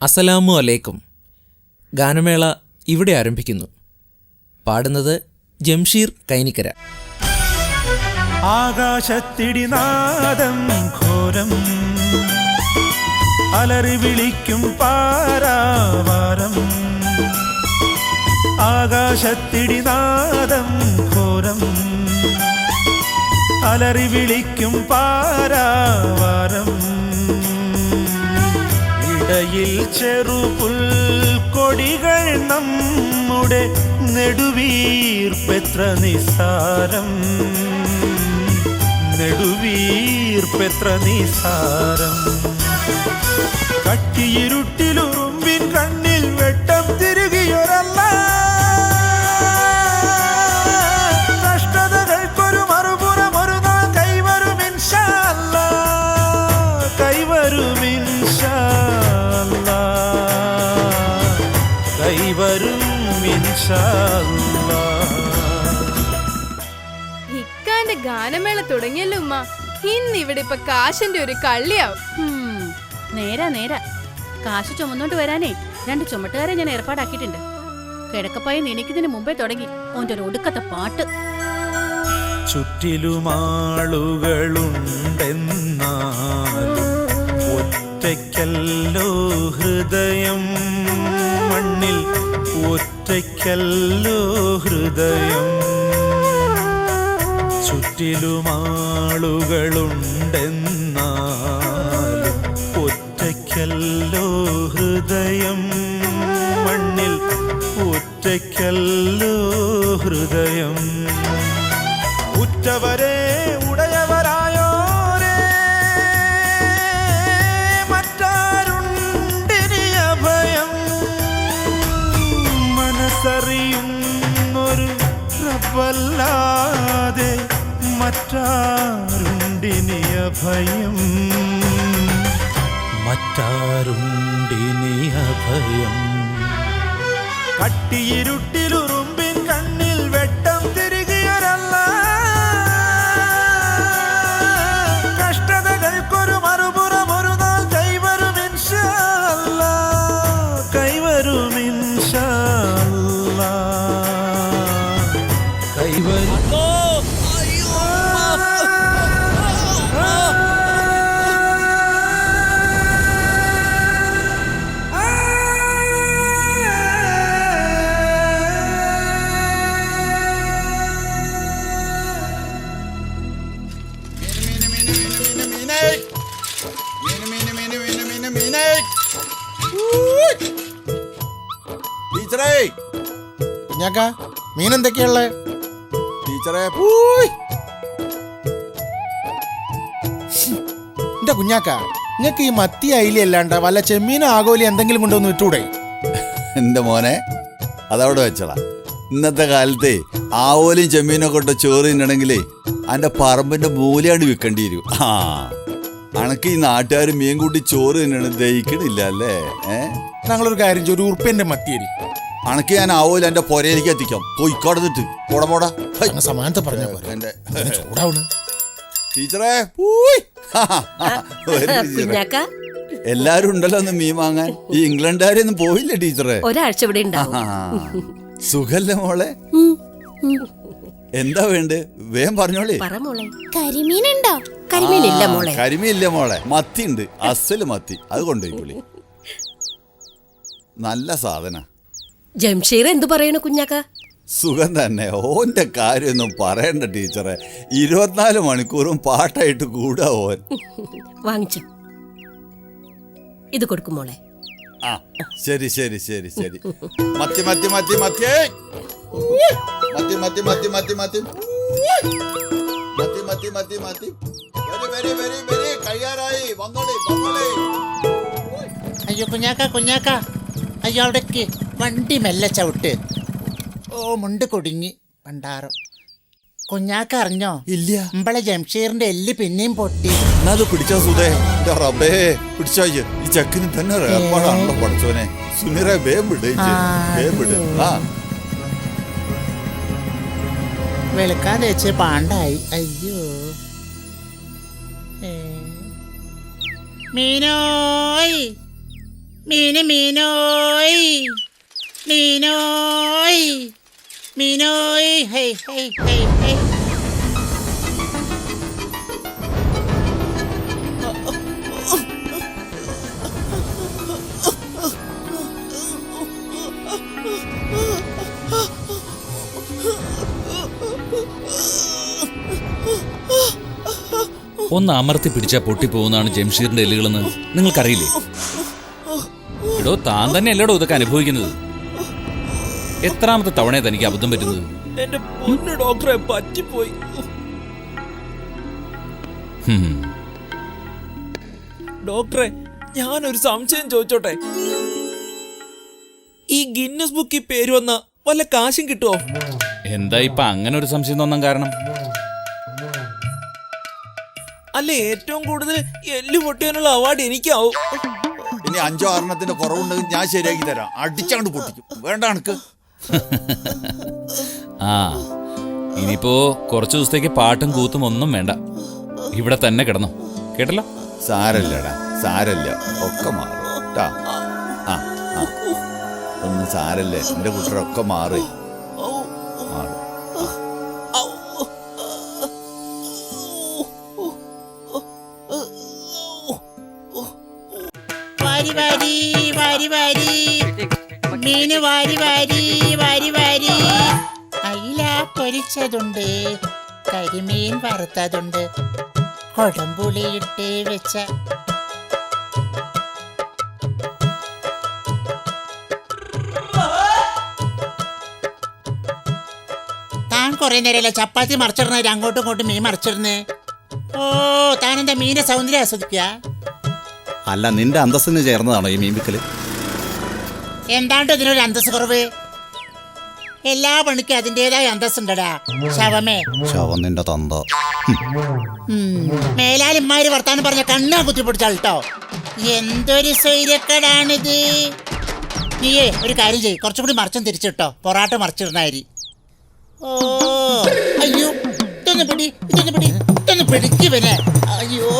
അസ്സലാമു അലൈക്കും. ഗാനമേള ഇവിടെ ആരംഭിക്കുന്നു. പാടുന്നത് ജംഷീർ കൈനിക്കര. ആകാശത്തിടിനാദം ഘോരം അലറി വിളിക്കും പാരാവാരം. ആകാശത്തിടിനാദം ഘോരം അലറി വിളിക്കും പാരാവാരം. ഇടയിൽ ചെറുപുൽക്കൊടികൾ നമ്മുടെ നെടുവീർപ്പെത്ര നിസാരം, നെടുവീർപ്പെത്ര നിസാരം. കട്ടിയിരുട്ടിലുറുമ്പിൻ കണ്ണിൽ വെട്ടം തിരുകിയൊരല്ല, കഷ്ടതകൾക്കൊരു മറുപുറം ഒരു നാൾ കൈവരും ഇൻഷാ അല്ലാഹ്, കൈവരും ഇൻഷാ അല്ലാഹ്, കൈവരും ഇൻഷാ അല്ലാഹ്. ഇക്കാന്റെ ഗാനമേള തുടങ്ങിയല്ലോ ഉമ്മ. ഇന്നിവിടെ ഇപ്പൊ കാശിന്റെ ഒരു കള്ളിയാവും. നേരാ കാശ് ചുമന്നോണ്ട് വരാനേ 2 ചുമട്ടുകാരെ ഞാൻ ഏർപ്പാടാക്കിയിട്ടുണ്ട്. കിഴക്കപ്പായ നിനക്കിതിന് മുമ്പേ തുടങ്ങി ഓന്റെ ഒരു ഒടുക്കത്തെ പാട്ട്. ചുറ്റിലുമാളുകളുണ്ടെന്നാലും ഒറ്റയ്ക്കല്ലോ ഹൃദയം, മണ്ണിൽ ഒറ്റയ്ക്കല്ലോ ഹൃദയം. ചുറ്റിലുമാളുകളുണ്ടെന്നാലും ഒറ്റയ്ക്കല്ലോ ഹൃദയം, മണ്ണിൽ ഒറ്റയ്ക്കല്ലോ ഹൃദയം. ഉറ്റവരെ ഉടയവരായോരേ മറ്റാരുണ്ടിനി അഭയം. മനസ്സറിയുന്നൊരു റബ്ബല്ലാതെ മറ്റാരുണ്ടിനി അഭയം, മറ്റാരുണ്ടിനി അഭയം. കട്ടിയിരുട്ടിലുറുമ്പിൻ കണ്ണിൽ വെട്ടം തിരികിയൊരല്ല, കഷ്ടതകൾക്കൊരു മറുപുറം ഒരു നാൾ കൈവരും ഇൻഷാ അല്ലാഹ്, കൈവരും ഇൻഷാ അല്ലാഹ്, കൈവരും. ടീച്ചറേ, കുഞ്ഞാക്ക മീൻ എന്തൊക്കെയുള്ള ടീച്ചറേ, എന്റെ കുഞ്ഞാക്ക, നിങ്ങൾക്ക് ഈ മത്തി അയില അല്ലാണ്ട് വല്ല ചെമ്മീനോ ആകോലി എന്തെങ്കിലും കൊണ്ടുവന്ന് വിട്ടൂടെ? എന്റെ മോനെ അതവിടെ വെച്ചടാ. ഇന്നത്തെ കാലത്തെ ആവോലിയും ചെമ്മീനൊക്കെ ഇട്ട ചോറ് തിന്നണമെങ്കിലേ അതിന്റെ പറമ്പിന്റെ മൂലയാണ്ട് വിൽക്കേണ്ടി വരും. അണക്ക് ഈ നാട്ടുകാർ മീൻ കൂട്ടി ചോറ് തിന്നണം ദഹിക്കണില്ല അല്ലേ? ഞങ്ങളൊരു കാര്യം ചെയ്യും, 1 ഉറുപ്പ്യന്റെ മത്തിയരി അണക്ക് ഞാൻ ആവോലി എന്റെ പൊരയിലേക്ക് എത്തിക്കാം. കൊയ്ക്കോടന്നിട്ട് പോടാ സമാനത്തെ പറഞ്ഞ ചൂടാവണ ടീച്ചറേ. എല്ലാരും ഉണ്ടല്ലോ ഒന്ന് മീൻ വാങ്ങാൻ. ഈ ഇംഗ്ലണ്ടുകാരൊന്നും പോയില്ലേ ടീച്ചറെ? ഒരാഴ്ച ഇവിടെ സുഖല്ലേ മോളെ? എന്താ വേണ്ടേ വേഗം പറഞ്ഞോളേ. കരിമീനുണ്ടോ? കരിമീനില്ല മോളെ. കരിമീനില്ല മോളെ, മത്തി ഉണ്ട്, അസല് മത്തി. അത് കൊണ്ടുപോയിക്കോളി, നല്ല സാധന. ജംഷീർ എന്തു പറയണു കുഞ്ഞാക്ക? സുഖം തന്നെ. ഓന്റെ കാര്യമൊന്നും പറയണ്ട ടീച്ചറെ. 24 മണിക്കൂറും പാട്ടായിട്ട് കൂടാ ഓൻ. വാങ്ങിച്ചു ഇത് കൊടുക്കും മോളെ. ആ ശരി ശരി ശരി ശരി. മത്തി മത്തി മത്തി മത്തി മത്തി മത്തി മത്തി മത്തി മത്തി മത്തി മത്തി മത്തി മത്തി. വെരി വെരി വെരി കഴിയാറായി. വന്നോളി വന്നോളി. അയ്യോ കുഞ്ഞാക്ക, കുഞ്ഞാക്ക, അയ്യോ അവിടേക്ക് വണ്ടി മെല്ലെ ചവിട്ട്. ഓ മുണ്ട് കുടുങ്ങി പണ്ടാറോ. കുഞ്ഞാക്ക അറിഞ്ഞോ? ഇല്ല. നമ്മളെ ജംഷീറിന്റെ എല്ല് പിന്നെയും പൊട്ടി. എന്നാത് പിടിച്ചാ സുധേ. എന്റെ റബ്ബേ പിടിച്ചാ ഈ ചെക്കിന് തന്നെ ഏർപ്പാടാണല്ലോ പഠിച്ചോനെ. സുനിറെ വേം വിട് വേം വിട്. ആ വെളുക്കാൻ തേച്ച് പാണ്ടായി. അയ്യോ മീനോയ് മീനോയ് മീനോയ് മീനോയ് ഹൈ ഹൈ ഹൈ ഹൈ. ഒന്ന് അമർത്തി പിടിച്ചാൽ പൊട്ടിപ്പോകുന്നതാണ് ജംഷീറിന്റെ എല്ലുകളെന്ന് നിങ്ങൾക്കറിയില്ലേ? എടോ താൻ തന്നെ അല്ലടോ ഇതൊക്കെ അനുഭവിക്കുന്നത്. എത്രാമത്തെ തവണയെ തനിക്ക് അബദ്ധം പറ്റുന്നത്? എന്റെ പൊന്നു ഡോക്ടറെ പറ്റിപ്പോയി. ഡോക്ടറെ ഞാനൊരു സംശയം ചോദിച്ചോട്ടെ? ഈ ഗിന്നസ് ബുക്കിൽ പേര് വന്ന വല്ല കാശും കിട്ടുമോ? എന്താ ഇപ്പൊ അങ്ങനെ ഒരു സംശയം തോന്നാൻ കാരണം? അല്ല, ഏറ്റവും കൂടുതൽ എല്ല് പൊട്ടിയാനുള്ള അവാർഡ് എനിക്കാവും. ഇനി 5-6 കുറവുണ്ടെങ്കിൽ ഞാൻ ശരിയാക്കി തരാം. അടിച്ചാണ്ട് പൊട്ടിക്കും. വേണ്ട എനിക്ക്. ആ ഇനിയിപ്പോ കുറച്ചു ദിവസത്തേക്ക് പാട്ടും കൂത്തും ഒന്നും വേണ്ട. ഇവിടെ തന്നെ കിടന്നു കേട്ടല്ലോ. സാരല്ലടാ, സാരല്ല, ഒക്കെ മാറും ട്ടാ. ആ ആ ഒന്നും സാരല്ലേ, എന്റെ കുട്ടരൊക്കെ മാറി മാറും. വാരി വാരി വാരി വാരി മീന് വാരി വാരി വാരി വാരി. അയില പൊരിച്ചതുണ്ട്, കരിമീൻ വറുത്തതുണ്ട്, കൊടംപുളിയിട്ട് വെച്ച. താൻ കുറെ നേരമല്ലേ ചപ്പാത്തി മറിച്ചിടുന്ന, അങ്ങോട്ടും ഇങ്ങോട്ടും മീൻ മറിച്ചിടുന്നേ. ഓ താനെന്താ മീന്റെ സൗന്ദര്യം ആസ്വദിക്കുക? അല്ല, നിന്റെ അന്തസ്സിന് ചേർന്നതാണോ ഈ മീൻപിക്കല്? എന്താണ്ട് ഇതിനൊരു അന്തസ് കുറവ്? എല്ലാ പണിക്കും അതിൻ്റെതായ അന്തസ്സുണ്ടടാ ശവമേ. ശവം നിന്റെ തന്ത. മേലാൽ ഇമ്മാര് വർത്താനം പറഞ്ഞ കണ്ണാ കുത്തിപ്പൊടിച്ചാട്ടോ. എന്തൊരു സ്വൈര്യക്കടാണിത്. നീയേ ഒരു കാര്യം ചെയ്യ്, കുറച്ചും കൂടി മറിച്ചും തിരിച്ചിട്ടോ. പൊറാട്ട മറിച്ചിടുന്ന അരി. ഓ അയ്യോ, ഇതൊന്ന് പിടി, ഇതൊന്ന് പിടി, ഇതൊന്ന് പിടിക്കുവനെ. അയ്യോ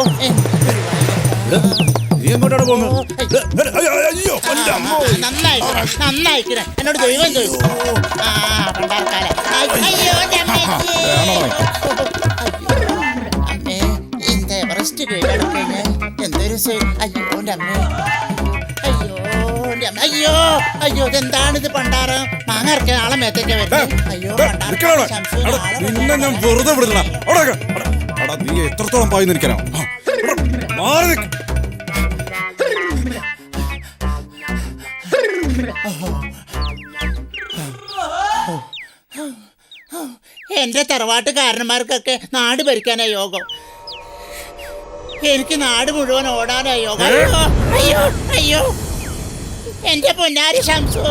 നന്നായിക്കണേ, എന്നോട് ദൈവം ചോദിച്ചു. ആ പണ്ടാർക്കാലം. അയ്യോ അമ്മേ, എന്താ എവറസ്റ്റ് കീഴടക്കഴിഞ്ഞ എന്തൊരു അയ്യോ അമ്മേ. അയ്യോ അയ്യോ ഇതെന്താണിത് പണ്ടാറ്? മാങ്ങ ഇറക്കിയ നാളെ മേത്തേക്ക് വരുന്നത്. അയ്യോ നിന്നെ ഞാൻ വെറുതെ വിടില്ല. നീ എത്രത്തോളം പായി നിൽക്കാനോ? എന്റെ തറവാട്ടുകാരന്മാർക്കൊക്കെ നാട് ഭരിക്കാനാ യോഗം. എനിക്ക് നാട് മുഴുവൻ ഓടാനാ യോഗം. അയ്യോ അയ്യോ എന്റെ പൊന്നാരി ശംസു,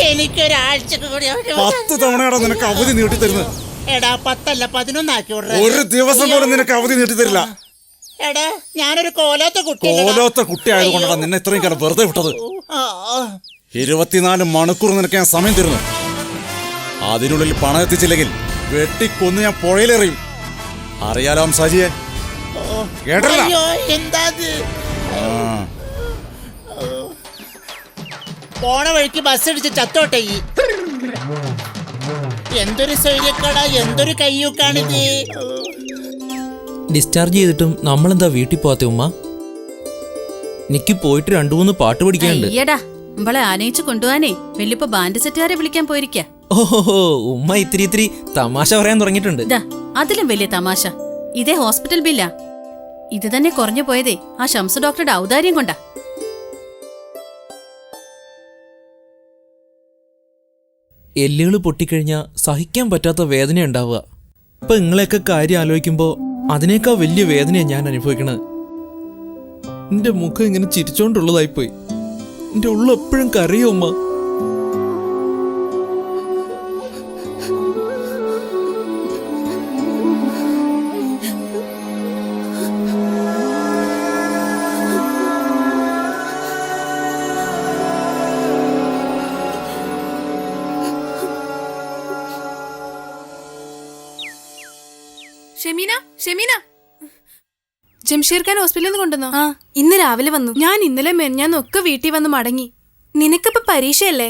എനിക്കൊരാഴ്ചക്ക് കൂടി 10 തവണയാണ് നിനക്ക് അവധി നീട്ടിത്തരുന്നത്. എടാ 10 അല്ല 11 ആക്കി വിടറ. ഒരു ദിവസം പോലും നിനക്ക് അവധി നീട്ടിത്തരില്ല. എടാ ഞാനൊരു കോലാത്ത കുട്ടി ആയതുകൊണ്ടാണ് നിന്നെ ഇത്രയും കാലം വെറുതെ വിട്ടത്. 24 മണിക്കൂർ നിനക്ക് ഞാൻ സമയം തരുന്നു. അതിനുള്ളിൽ പണം എത്തിച്ചില്ലെങ്കിൽ വെട്ടിക്കൊന്ന് ഞാൻ പുഴയിലെറിയും. അറിയാലോ സാജിയെ, കേട്ടല്ല? എന്താ പോണ വഴിക്ക് ബസ് ഇടിച്ച് ചത്തോട്ടെ. എന്തൊരു സ്വൈര്യക്കട, എന്തൊരു കയ്യൂക്കാണിത്. ഡിസ്ചാർജ് ചെയ്തിട്ടും നമ്മളെന്താ വീട്ടിൽ പോകാത്ത ഉമ്മ? എനിക്ക് പോയിട്ട് 2-3 പാട്ട് പഠിക്കാനുണ്ട്. അയ്യടാ, നമ്മളെ ആനയിച്ച് കൊണ്ടുപോകാനേ വല്യപ്പ ബാൻഡ് സെറ്റുകാരെ വിളിക്കാൻ പോയിരിക്ക. ഓഹോ, ഉമ്മ ഇത്തിരി തമാശ പറയാൻ തുടങ്ങിയിട്ടുണ്ട്. അതിലും വലിയ തമാശ ഇതേ ഹോസ്പിറ്റൽ ബില്ലാ. ഇത് തന്നെ കുറഞ്ഞു പോയതേ ആ ഷംസു ഡോക്ടറുടെ ഔദാര്യം കൊണ്ടാ. എല്ലുകൾ പൊട്ടിക്കഴിഞ്ഞാൽ സഹിക്കാൻ പറ്റാത്ത വേദന ഉണ്ടാവുക. ഇപ്പൊ നിങ്ങളെയൊക്കെ കാര്യം ആലോചിക്കുമ്പോ അതിനേക്കാൾ വലിയ വേദനയാണ് ഞാൻ അനുഭവിക്കണത്. എന്റെ മുഖം ഇങ്ങനെ ചിരിച്ചോണ്ടുള്ളതായിപ്പോയി. എന്റെ ഉള്ള എപ്പോഴും കരയോ ഉമ്മ. ഷെമീന ജംഷീർ ഖാൻ ഹോസ്പിറ്റലിൽ നിന്ന് കൊണ്ടുവന്നോ? ആ, ഇന്ന് രാവിലെ വന്നു. ഞാൻ ഇന്നലെ മെഞ്ഞാന്നൊക്കെ വീട്ടിൽ വന്ന് മടങ്ങി. നിനക്കിപ്പോ പരീക്ഷയല്ലേ?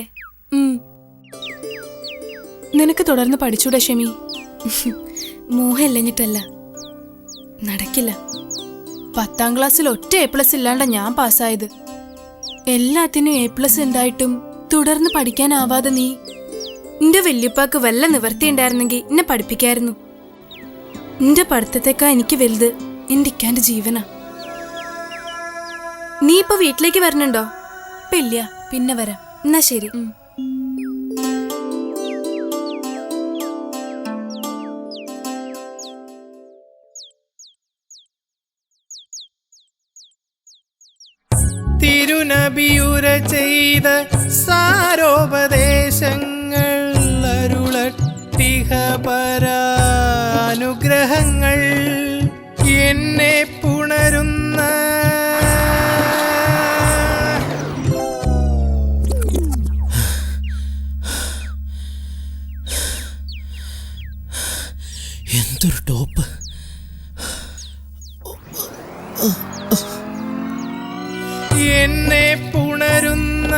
നിനക്ക് തുടർന്ന് പഠിച്ചൂടെ ഷെമി? മോഹമില്ലഞ്ഞിട്ടല്ല, നടക്കില്ല. 10ാം ക്ലാസ്സിൽ ഒറ്റ A+ ഇല്ലാണ്ട ഞാൻ പാസ്സായത്. എല്ലാത്തിനും A+ ഉണ്ടായിട്ടും തുടർന്ന് പഠിക്കാനാവാതെ നീ. നിന്റെ വല്യപ്പാക്ക് വല്ല നിവർത്തി ഉണ്ടായിരുന്നെങ്കിൽ എന്നെ പഠിപ്പിക്കായിരുന്നു. നിന്റെ പഠിത്തത്തേക്കാ എനിക്ക് വലുത് എന്റെ ഇക്കാന്റെ ജീവനാ. നീ ഇപ്പൊ വീട്ടിലേക്ക് വരണുണ്ടോ? ഇപ്പൊ ഇല്ല, പിന്നെ വരാം. എന്നാ ശരി. തിരുനബിയുര ചെയ്ത സാരോപദേശങ്ങൾ അരുളട്ടിഹ പരാനുഗ്രഹങ്ങൾ എന്നെ പുണരുന്ന എന്തൊരു ടോപ്പ്! എന്നെ പുണരുന്ന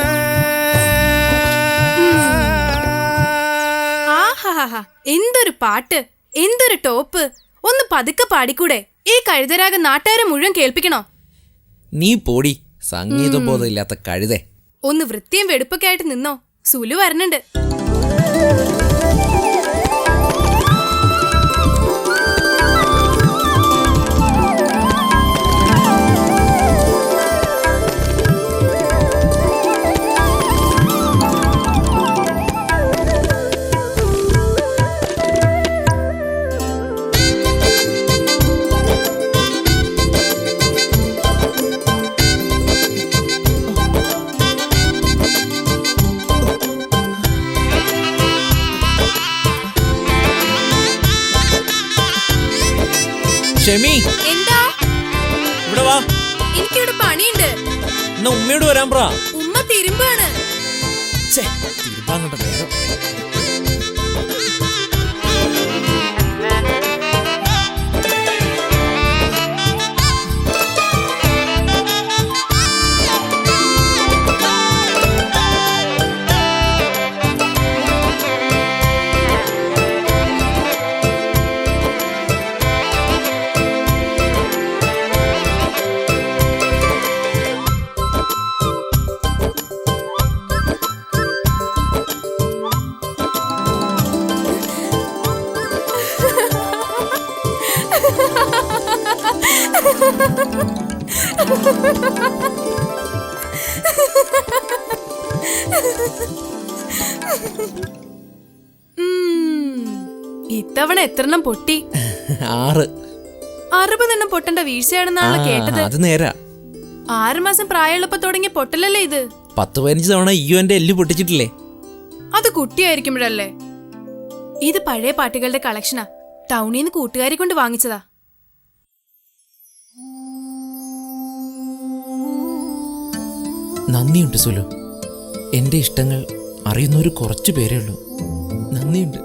ആഹാഹാ, എന്തൊരു പാട്ട്, എന്തൊരു ടോപ്പ്! ഒന്ന് പതുക്കെ പാടിക്കൂടെ? ഈ കഴുതരാഗം നാട്ടുകാരെ മുഴുവൻ കേൾപ്പിക്കണോ? നീ പോടി, സംഗീതബോധം ഇല്ലാത്ത കഴുതേ. ഒന്ന് വൃത്തിയും വെടുപ്പൊക്കെ ആയിട്ട് നിന്നോ, സുലു വരണുണ്ട്. ഷെമി, എന്താ? ഇവിടെ വാ. എനിക്കിവിടെ പണിയുണ്ട്. എന്നാ ഉമ്മയോട് വരാൻ പറ. ഉമ്മ തിരുമ്പാണ്. തിരുപ്പാങ്ങോട്ട് വേഗം. ഇത്തവണ എത്രണ്ണം പൊട്ടി? 6. 60 പൊട്ടേണ്ട വീഴ്ചയാണെന്നാണ് കേട്ടത്. അത് നേരാ. 6 മാസം പ്രായമുള്ളപ്പോ തുടങ്ങിയ പൊട്ടലല്ലേ ഇത്? 10-15 തവണ ഈയോ എന്റെ എല്ല് പൊട്ടിച്ചിട്ടില്ലേ? അത് കുട്ടിയായിരിക്കുമ്പോഴല്ലേ. ഇത് പഴയ പാട്ടുകളുടെ കളക്ഷനാ. ടൗണിൽ നിന്ന് കൂട്ടുകാരെ കൊണ്ട് വാങ്ങിച്ചതാ. നന്ദിയുണ്ട് സുലു. എന്റെ ഇഷ്ടങ്ങൾ അറിയുന്നവര് കുറച്ചു പേരേ ഉള്ളൂ. നന്ദിയുണ്ട്.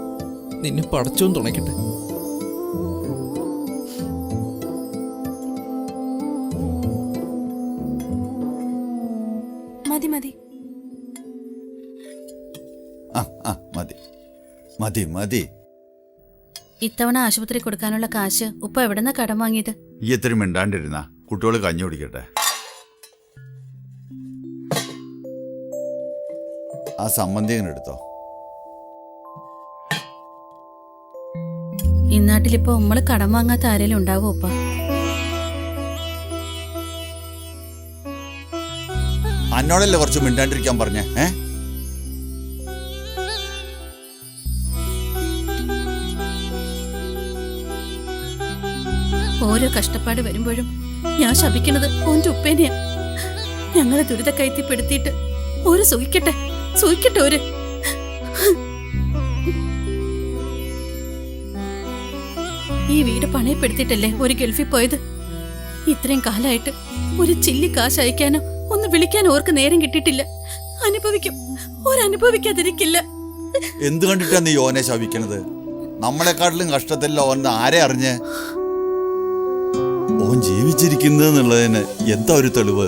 നിന്നെ പടച്ചോൻ തുണയ്ക്കട്ടെ. മതി മതി മതി മതി മതി. ഇത്തവണ ആശുപത്രി കൊടുക്കാനുള്ള കാശ് ഉപ്പ എവിടെന്നാ കടം വാങ്ങിയത്? ഈ എത്ര മിണ്ടാണ്ടിരുന്ന കുട്ടികൾ കഞ്ഞി കുടിക്കട്ടെ. ആ സംബന്ധികൻ എടുത്തോ. ഇന്നാട്ടിലിപ്പോ നമ്മള് കടം വാങ്ങാത്ത ആരെങ്കിലും ഉണ്ടാവോ ഉപ്പ? അന്നോടല്ലേ കുറച്ച് മിണ്ടാണ്ടിരിക്കാൻ പറഞ്ഞേ? ഓരോ കഷ്ടപ്പാട് വരുമ്പോഴും ഞാൻ ശപിക്കുന്നത് ഓന്റെ ഉപ്പേനെയാ. ഞങ്ങളെ ദുരിതക്കയത്തിപ്പെടുത്തിയിട്ട് ഒരു സുഖിക്കട്ടെ ഒരു. ഈ വീട് പണയപ്പെടുത്തിയിട്ടല്ലേ ഒരു ഗൾഫിൽ പോയത്. ഇത്രയും കാലമായിട്ട് ഒരു ചില്ലി കാശ് അയക്കാനോ ഒന്ന് വിളിക്കാനോ ഓർക്ക് നേരം കിട്ടിയിട്ടില്ല. അനുഭവിക്കും, ഒരനുഭവിക്കാതിരിക്കില്ല. എന്ത് കണ്ടിട്ടാ നീ ഓനെ ശപിക്കണത്? നമ്മളെക്കാട്ടിലും കഷ്ടത്തില്ല ഓൻ ആരെ അറിഞ്ഞ് ഓൻ ജീവിച്ചിരിക്കുന്നതെന്നുള്ളതിന് എന്താ ഒരു തെളിവ്?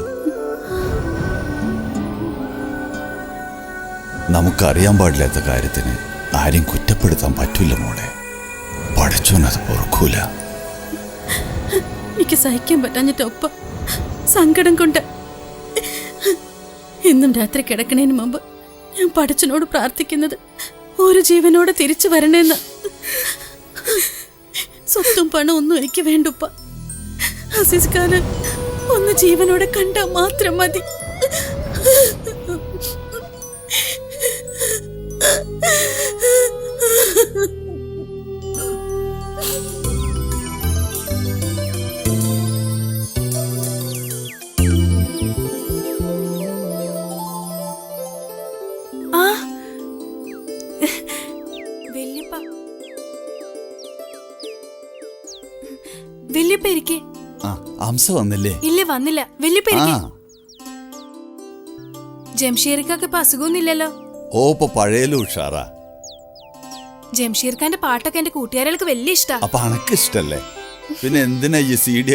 നമുക്കറിയാൻ പാടില്ലാത്ത കാര്യത്തിന് ആരും കുറ്റപ്പെടുത്താൻ പറ്റില്ല മോളെ. പടച്ചോനത് പൊറുക്കൂല. എനിക്ക് സഹിക്കാൻ പറ്റാഞ്ഞിട്ട് ഒപ്പ സങ്കടം കൊണ്ട് എന്നും രാത്രി കിടക്കണേന് മുമ്പ് ഞാൻ പടച്ചനോട് പ്രാർത്ഥിക്കുന്നത് ഒരു ജീവനോടെ തിരിച്ചു വരണേന്ന്. സ്വത്തും പണം ഒന്നും എനിക്ക് വേണ്ടുപ്പ. അസീസ് ഖാന് ഒന്ന് ജീവനോടെ കണ്ടാൽ മാത്രം മതി. വല്യപ്പ ഇരിക്കേ. അംസ വന്നില്ലേ? ഇല്ല, വന്നില്ല. വല്യപ്പ ഇരിക്കേ. ജംഷീർക്കാക്ക് ഇപ്പൊ അസുഖമൊന്നുമില്ലല്ലോ? ഓ, ഇപ്പൊ പഴയലും ഉഷാറാ. ജംഷീർ ഖാന്റെ പാട്ടൊക്കെ എന്റെ കൂട്ടുകാരികൾക്ക് വലിയ ഇഷ്ടാ. അപ്പൊ അനക്ക് ഇഷ്ടല്ലേ? പിന്നെ എന്തിനാ ഈ CD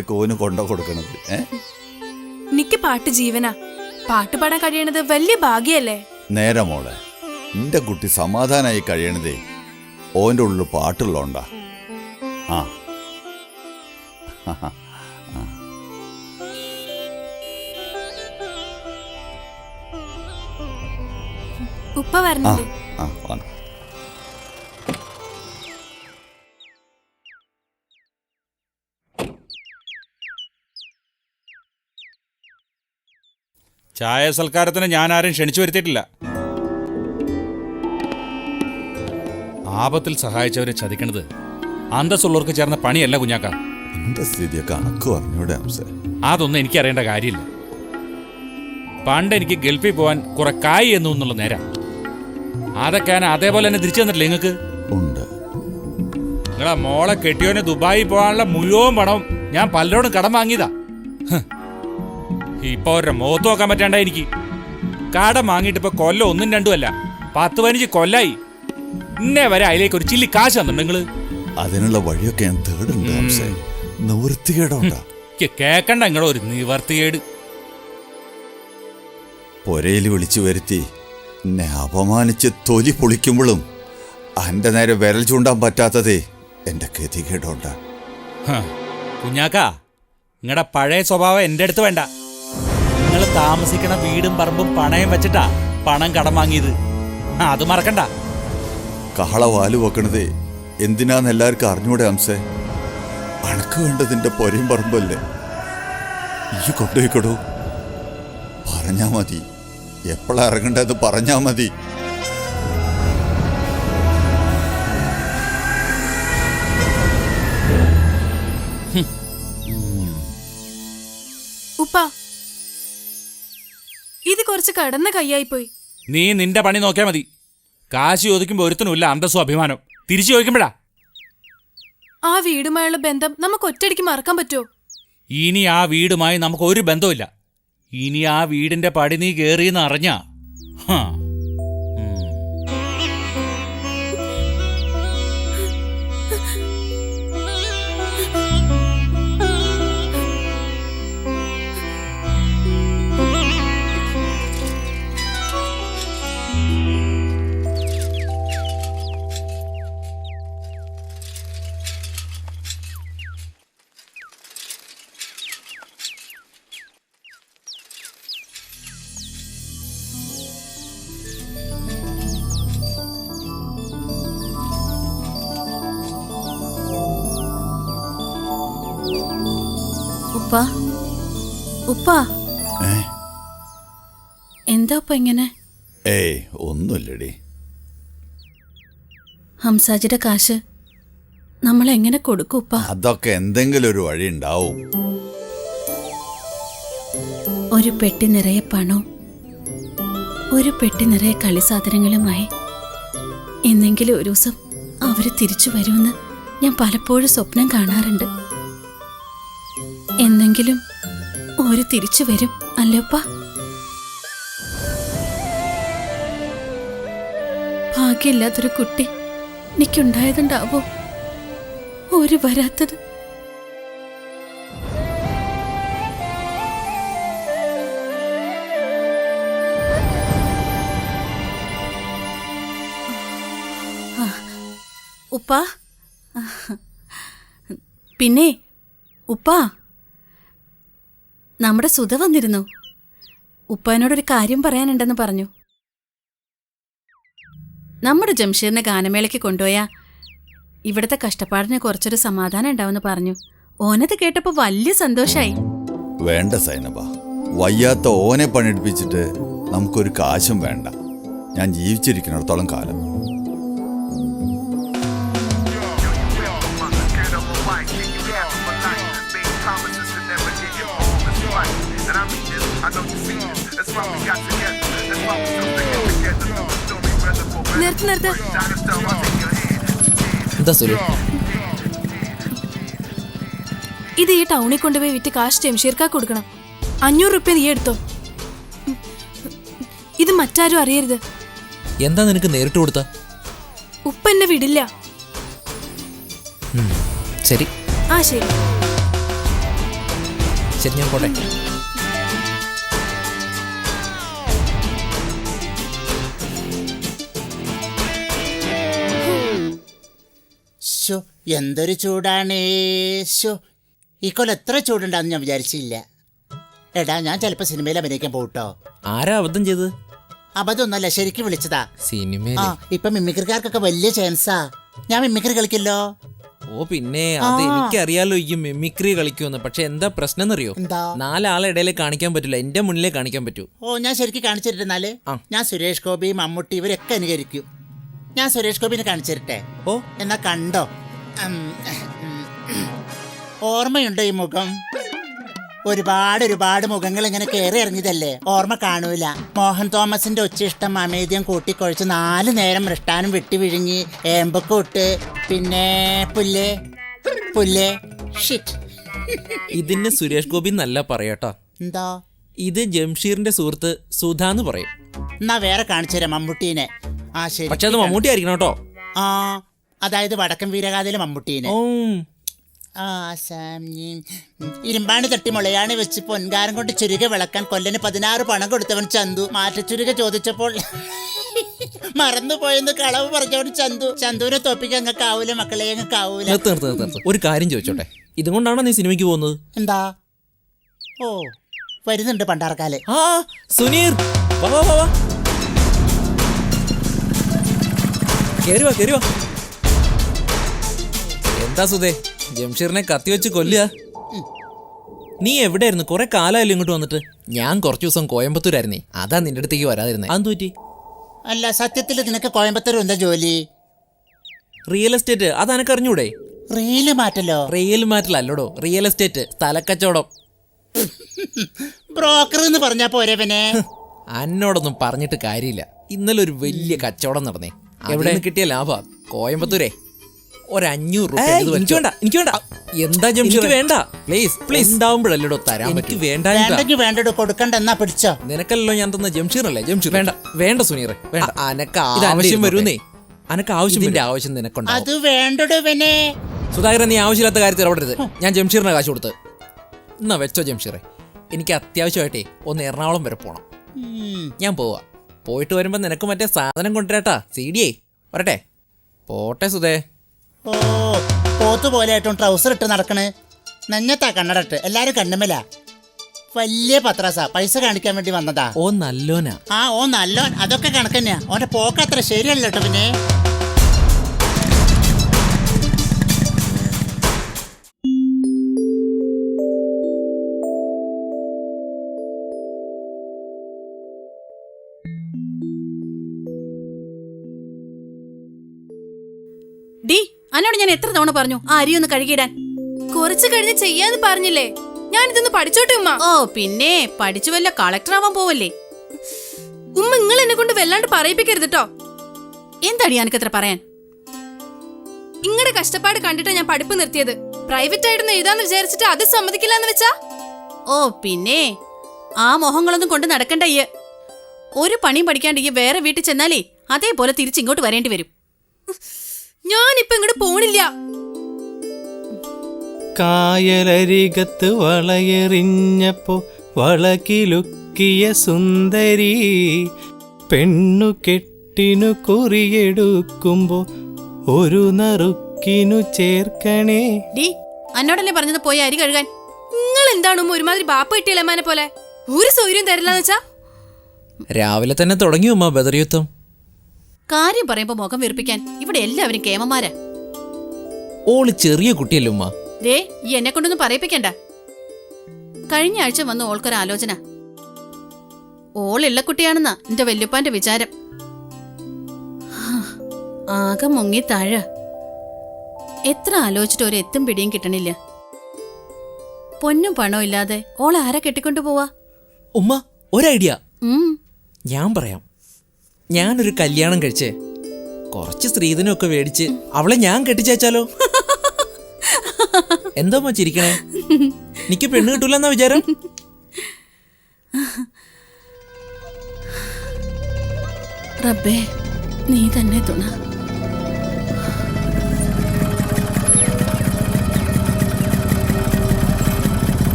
ഒക്കെ ഓന് കൊണ്ടു കൊടുക്കണത്? എനിക്ക് പാട്ട് ജീവനാ. പാട്ട് പാടാൻ കഴിയണത് വലിയ ഭാഗ്യല്ലേ? നേരെ മോളെ, നിന്റെ കുട്ടി സമാധാനായി കഴിയണതേ ഓന്റെ ഉള്ളിൽ പാട്ടുള്ളോണ്ടാ. ആ ഉപ്പ വരണുണ്ട്. ചായ സൽക്കാരത്തിന് ഞാൻ ആരും ക്ഷണിച്ചു വരുത്തിയിട്ടില്ല. ആപത്തിൽ സഹായിച്ചവരെ ചതിക്കണത് അന്തസ്സുള്ളവർക്ക് ചേർന്ന പണിയല്ല കുഞ്ഞാക്ക. എന്റെ സ്ഥിതിയൊക്കെ അണക്ക് പറഞ്ഞൂടെ അംസ? അതൊന്നും എനിക്കറിയേണ്ട കാര്യമില്ല. പണ്ട് എനിക്ക് ഗൾഫിൽ പോവാൻ കുറെ കായ് എന്നുള്ള നേരം അതൊക്കെ ഞാൻ അതേപോലെ തന്നെ തിരിച്ചു തന്നിട്ടില്ല നിങ്ങൾക്ക്? ഉണ്ട്. നിങ്ങളെ മോളെ കെട്ടിയോനെ ദുബായി പോകാനുള്ള മുഴുവൻ പണം ഞാൻ പലരോടും കടം വാങ്ങിയതാ. ഇപ്പൊ അവരുടെ മുഖത്ത് നോക്കാൻ പറ്റാണ്ട എനിക്ക്. കടം വാങ്ങിയിട്ട് ഇപ്പൊ കൊല്ലം 1 2 അല്ല 10-15 കൊല്ലായി. ഇന്നേ വരെ അതിലേക്ക് ഒരു ചില്ലി കാശ് തന്നിട്ടുണ്ട് നിങ്ങള്. അതിനുള്ള വഴിയൊക്കെ ഞാൻ തേടുന്നുണ്ട്. നിവൃത്തികേടുണ്ടാ? കേക്കണ്ട നിങ്ങളെ ഒരു നിവർത്തികേട്. പൊരയിൽ വിളിച്ചു വരുത്തി എന്നെ അപമാനിച്ച് തൊലി പൊളിക്കുമ്പോഴും അന്റെ നേരെ വിരൽ ചൂണ്ടാൻ പറ്റാത്തതേ എന്റെ ഗതികേടുണ്ടാ. കുഞ്ഞാക്ക, നിങ്ങളുടെ പഴയ സ്വഭാവം എന്റെ അടുത്ത് വേണ്ട. നിങ്ങൾ താമസിക്കണ വീടും പറമ്പും പണയം വെച്ചിട്ടാ പണം കടം വാങ്ങിയത്. അത് മറക്കണ്ട. കാള വാല് വെക്കണതേ എന്തിനാന്ന് എല്ലാവർക്കും അറിഞ്ഞൂടെ അംസേ? അണക്ക് വേണ്ടതിന്റെ പൊരയും പറമ്പല്ലേ? ഈ കൊണ്ടുപോയിക്കടോ. പറഞ്ഞാ മതി, എപ്പോഴാ ഇറങ്ങേണ്ടത് പറഞ്ഞാ മതി. ഉപ്പ, ഇത് കുറച്ച് കടന്ന കൈയായിപ്പോയി. നീ നിന്റെ പണി നോക്കിയാ മതി. കാശ് ചോദിക്കുമ്പോ ഒരുത്തനുമില്ല അന്തസ്സും അഭിമാനം. തിരിച്ചു ചോദിക്കുമ്പോഴാ. ആ വീടുമായുള്ള ബന്ധം നമുക്ക് ഒറ്റയടിക്ക് മറക്കാൻ പറ്റുമോ? ഇനി ആ വീടുമായി നമുക്ക് ഒരു ബന്ധവുമില്ല. ഇനി ആ വീടിന്റെ പടി നീ കേറിയെന്ന് അറിഞ്ഞാ ഉപ്പാ, എന്താ ഉപ്പ ഇങ്ങനെ? ഏയ് ഒന്നുമില്ലടി. ഹംസാജിയുടെ കാശ് നമ്മൾ എങ്ങനെ കൊടുക്കും ഉപ്പ? അതൊക്കെ എന്തെങ്കിലും ഒരു വഴി ഉണ്ടാവും. ഒരു പെട്ടി നിറയെ പണവും ഒരു പെട്ടി നിറയെ കളിസാധനങ്ങളുമായി എന്നെങ്കിലും ഒരു ദിവസം അവര് തിരിച്ചു വരുമെന്ന് ഞാൻ പലപ്പോഴും സ്വപ്നം കാണാറുണ്ട്. എന്നെങ്കിലും ഒരു തിരിച്ചു വരും അല്ലേപ്പാ? ഭാഗ്യമില്ലാത്തൊരു കുട്ടി എനിക്കുണ്ടായതുണ്ടാവോ ഒരു വരാത്തത്? ഉപ്പാ, പിന്നെ ഉപ്പാ, നമ്മുടെ സുധ വന്നിരുന്നു. ഉപ്പാനോടൊരു കാര്യം പറയാനുണ്ടെന്ന് പറഞ്ഞു. നമ്മുടെ ജംഷീറിനെ ഗാനമേളയ്ക്ക് കൊണ്ടുപോയാ ഇവിടുത്തെ കഷ്ടപ്പാടിന് കുറച്ചൊരു സമാധാനം ഉണ്ടാവുമെന്ന് പറഞ്ഞു. ഓനത് കേട്ടപ്പോൾ വലിയ സന്തോഷായി. വേണ്ട സൈനബ, വയ്യാത്ത ഓനെ പണിയെടുപ്പിച്ചിട്ട് നമുക്കൊരു കാശും വേണ്ട. ഞാൻ ജീവിച്ചിരിക്കുന്നിടത്തോളം കാലം. നിർത്ത്. എന്താ സുലു? ഇത് ഈ ടൗണിൽ കൊണ്ടുപോയി വിറ്റ് കാശ് ജംഷീർക്കാ കൊടുക്കണം. 500 രൂപ നീ എടുത്തോ. ഇത് മറ്റാരും അറിയരുത്. എന്താ നിനക്ക് നേരിട്ട് കൊടുത്ത? ഉപ്പ എന്നെ വിടില്ല. ശരി ആ ശരി ശരി, ഞാൻ പോട്ടെ. ശോ, എന്തൊരു ചൂടാണ്. ശോ, ഈ കൊല്ലം എത്ര ചൂടുണ്ടാന്ന് ഞാൻ വിചാരിച്ചില്ല. എടാ, ഞാൻ ചിലപ്പോ സിനിമയിൽ അഭിനയിക്കാൻ പോട്ടോ. ആരാ അബദ്ധം ചെയ്തത്? അബദ്ധമൊന്നുമല്ല, ശരിക്കും വിളിച്ചതാ. സിനിമ? ആ, ഇപ്പൊ മിമിക്രിക്കാർക്കൊക്കെ വലിയ ചാൻസാ. ഞാൻ മിമിക്രി കളിക്കല്ലോ. ഓ പിന്നെ, അത് എനിക്കറിയാലോ ഈ മിമിക്രി കളിക്കുമെന്ന്. പക്ഷെ എന്താ പ്രശ്നം എന്നറിയോ? എന്താ? 4 ആളെ ഇടയിലേ കാണിക്കാൻ പറ്റില്ല, എന്റെ മുന്നിലേ കാണിക്കാൻ പറ്റൂ. ഓ, ഞാൻ ശരിക്കും കാണിച്ചിരുന്നാല് ആ. ഞാൻ സുരേഷ് ഗോപി, മമ്മൂട്ടി ഇവരൊക്കെ അനുകരിക്കും. ഞാൻ സുരേഷ് ഗോപിനെ കാണിച്ചിരട്ടെ? ഓ, എന്നാ കണ്ടോ. ഓർമ്മയുണ്ടോ ഈ മുഖം? ഒരുപാട് മുഖങ്ങൾ ഇങ്ങനെ കയറി ഇറങ്ങിയതല്ലേ, ഓർമ്മ കാണൂല. മോഹൻ തോമസിന്റെ ഒച്ചിഷ്ടം അമേദ്യം കൂട്ടിക്കൊഴിച്ച് 4 നേരം മൃഷ്ടാനും വെട്ടി വിഴുങ്ങി ഏമ്പൊക്കെ ഇട്ട് പിന്നെ പുല്ലേ ഷിറ്റ്. ഇതിന് സുരേഷ് ഗോപി എന്നല്ല പറയട്ടോ. എന്താ? ഇത് ജംഷീറിന്റെ സുഹൃത്ത് സുധാന്ന് പറയും. എന്നാ വേറെ കാണിച്ചു തരാം മമ്മൂട്ടീനെ. ആ ശരി. പക്ഷെ അത് മമ്മൂട്ടി ആയിരിക്കണം കേട്ടോ. ആ, അതായത് വടക്കൻ വീരഗാഥയിലെ മമ്മൂട്ടീനെ. ഓ, ആ ഇരുമ്പാണി തട്ടി മുളയാണി വെച്ച് പൊൻകാരം കൊണ്ട് ചുരുക വിളക്കാൻ കൊല്ലന് 16 പണം കൊടുത്തവൻ ചന്തു. മാറ്റച്ചുരുക ചോദിച്ചപ്പോൾ മറന്നുപോയെന്ന് കളവ് പറഞ്ഞവൻ ചന്തുവിനെ തോപ്പിക്കാൻ അങ്ങക്ക് ആവൂല മക്കളെ, അങ്ങക്ക് ആവൂല. നിർത്ത്. ഒരു കാര്യം ചോദിച്ചോട്ടെ, ഇതുകൊണ്ടാണോ നീ സിനിമയ്ക്ക് പോകുന്നത്? എന്താ? ഓ, വരുന്നുണ്ട് പണ്ടാർക്കാല്. ആ സുനീർ, വാ വാ വാ വാ, കേറി വാ. എന്താ സുധേ, ജംഷീറിനെ കത്തിവെച്ച് കൊല്ലുക? നീ എവിടെയായിരുന്നു? കുറെ കാലമായാലും ഇങ്ങോട്ട് വന്നിട്ട്. ഞാൻ കുറച്ചു ദിവസം കോയമ്പത്തൂരായിരുന്നേ, അതാ നിന്റെ അടുത്തേക്ക് വരാതിരുന്നേ. അതെന്ത് പറ്റി? അല്ല, സത്യത്തിൽ നിനക്ക് കോയമ്പത്തൂർ എന്താ ജോലി? Real estate. അത് എനക്കറിഞ്ഞൂടെ? റീല് മാറ്റല്ലോ? റിയൽ മാറ്റലല്ലോടോ, റിയൽ എസ്റ്റേറ്റ്, സ്ഥലക്കച്ചവടം. ബ്രോക്കർ എന്ന് പറഞ്ഞാ പോരെ പിന്നെ? എന്നോടൊന്നും പറഞ്ഞിട്ട് കാര്യമില്ല. ഇന്നലെ ഒരു വലിയ കച്ചവടം നടന്നേ. എവിടെ കിട്ടിയ ലാഭ? കോയമ്പത്തൂരേ. ഒരു 500 രൂപ. എനിക്ക് വേണ്ട. എന്താ ജംഷീർ? വേണ്ട, പ്ലീസ്. ഉണ്ടാവുമ്പോഴല്ലോ തരാൻ പറ്റും. വേണ്ടോ കൊടുക്കണ്ട, എന്നാ പിടിച്ചോ. നിനക്കല്ലോ ഞാൻ തന്ന ജംഷീറല്ലേ? ജംഷീർ വേണ്ട സുനീറെ, വേണ്ട. അനക്ക് ആവശ്യം വരുന്നേ, അനക്ക് ആവശ്യം. ഇതിന്റെ ആവശ്യം നിനക്കുണ്ടോ? അത് വേണ്ടോ പിന്നെ? സുധാകരൻ, നീ ആവശ്യമില്ലാത്ത കാര്യത്തിൽ ഇടപെടരുത്. ഞാൻ ജംഷീറിനെ കാശ് കൊടുത്ത്. എന്നാ വെച്ചോ ജംഷീറെ. എനിക്ക് അത്യാവശ്യമായിട്ടേ ഒന്ന് എറണാകുളം വരെ പോണം. ഞാൻ പോവാ. പോയിട്ട് വരുമ്പോ നിനക്ക് മറ്റേ സാധനം കൊണ്ടുവരാട്ടാ, CD വരട്ടെ. പോട്ടെ സുധേ. ഓ, പോത്ത് പോലെ ആയിട്ടും ട്രൗസർ ഇട്ട് നടക്കണ്. നെഞ്ഞത്താ കണ്ണടട്ട്, എല്ലാരും കണ്ണുമല. വലിയ പത്രാസാ, പൈസ കാണിക്കാൻ വേണ്ടി വന്നതാ. ഓ നല്ലോനാ. ഓ നല്ലോൻ. അതൊക്കെ കണക്കന്നെയാ. ഓന്റെ പോക്ക് അത്ര ശരിയല്ല കേട്ടോ. പിന്നെ ഡി, അന്നോട് ഞാൻ എത്ര തവണ പറഞ്ഞു ആ അരി ഒന്ന് കഴുകിയിടാൻ? കുറച്ച് കഴിഞ്ഞ് ചെയ്യാന്ന് പറഞ്ഞില്ലേ? ഞാൻ ഇതൊന്ന് പഠിച്ചോട്ടെ ഉമ്മ. ഓ പിന്നെ, പഠിച്ചു വല്ല കളക്ടർ ആവാൻ പോവല്ലേ? ഉമ്മ, നിങ്ങൾ എന്നെ കൊണ്ട് വല്ലാണ്ട് പറയിപ്പിക്കരുത് കേട്ടോ. എന്താടി എനിക്കത്ര പറയാൻ? ഇങ്ങടെ കഷ്ടപ്പാട് കണ്ടിട്ടാ ഞാൻ പഠിപ്പ് നിർത്തിയത്. പ്രൈവറ്റ് ആയിട്ടൊന്ന് എഴുതാന്ന് വിചാരിച്ചിട്ട് അത് സമ്മതിക്കില്ലാന്ന് വെച്ചാ? ഓ പിന്നെ, ആ മോഹങ്ങളൊന്നും കൊണ്ട് നടക്കണ്ട. ഒരു പണിയും പഠിക്കാണ്ട് വേറെ വീട്ടിൽ ചെന്നാലേ അതേപോലെ തിരിച്ചിങ്ങോട്ട് വരേണ്ടി വരും. ഞാനിപ്പോ ഇങ്ങോട്ട് പോണില്ല. കായലരികത്ത് വളയെറിഞ്ഞപ്പോ വളകിലുക്കിയ സുന്ദരി പെണ്ണു കെട്ടിനു കുറിയെടുക്കുമ്പോ ഒരു നറുക്കിനു ചേർക്കണേ. ഡി അന്നോടല്ലേ പറഞ്ഞത് പോയി അരി കഴുകാൻ. നിങ്ങൾ എന്താണ് ഒരുമാതിരി ബാപ്പ കിട്ടിയമ്മനെ പോലെ ഒരു സൗകര്യം തരില്ലെന്ന് വെച്ചാ? രാവിലെ തന്നെ തുടങ്ങി ഉമ്മ ബദർയുദ്ധം. കാര്യം പറയുമ്പോ മുഖം വീർപ്പിക്കാൻ ഇവിടെ എല്ലാവരും കേമന്മാരാ. ഓള് ചെറിയ കുട്ടിയല്ലേ ഉമ്മ. ദേ ഈ എന്നെ കൊണ്ടൊന്നും പറയിപ്പിക്കണ്ട. കഴിഞ്ഞ ആഴ്ച വന്നു ഓൾക്കൊരാലോചന. ഓളുള്ള കുട്ടിയാണെന്നാ എന്റെ വല്യപ്പാന്റെ വിചാരം. ആകെ മുങ്ങി താഴ. എത്ര ആലോചിച്ചിട്ട് ഒരു എത്തും പിടിയും കിട്ടണില്ല. പൊന്നും പണവും ഇല്ലാതെ ഓളെ ആരാ കെട്ടിക്കൊണ്ടു പോവാ? ഉമ്മ ഒരു ഐഡിയ ഞാൻ പറയാം. ഞാനൊരു കല്യാണം കഴിച്ച് കുറച്ച് സ്ത്രീധനമൊക്കെ മേടിച്ച് അവളെ ഞാൻ കെട്ടിച്ചേച്ചാലോ? എന്താ ചിരിക്കണേ? എനിക്ക് പെണ്ണ് കിട്ടൂലെന്നാ വിചാരം? റബ്ബേ നീ തന്നെ തുണ.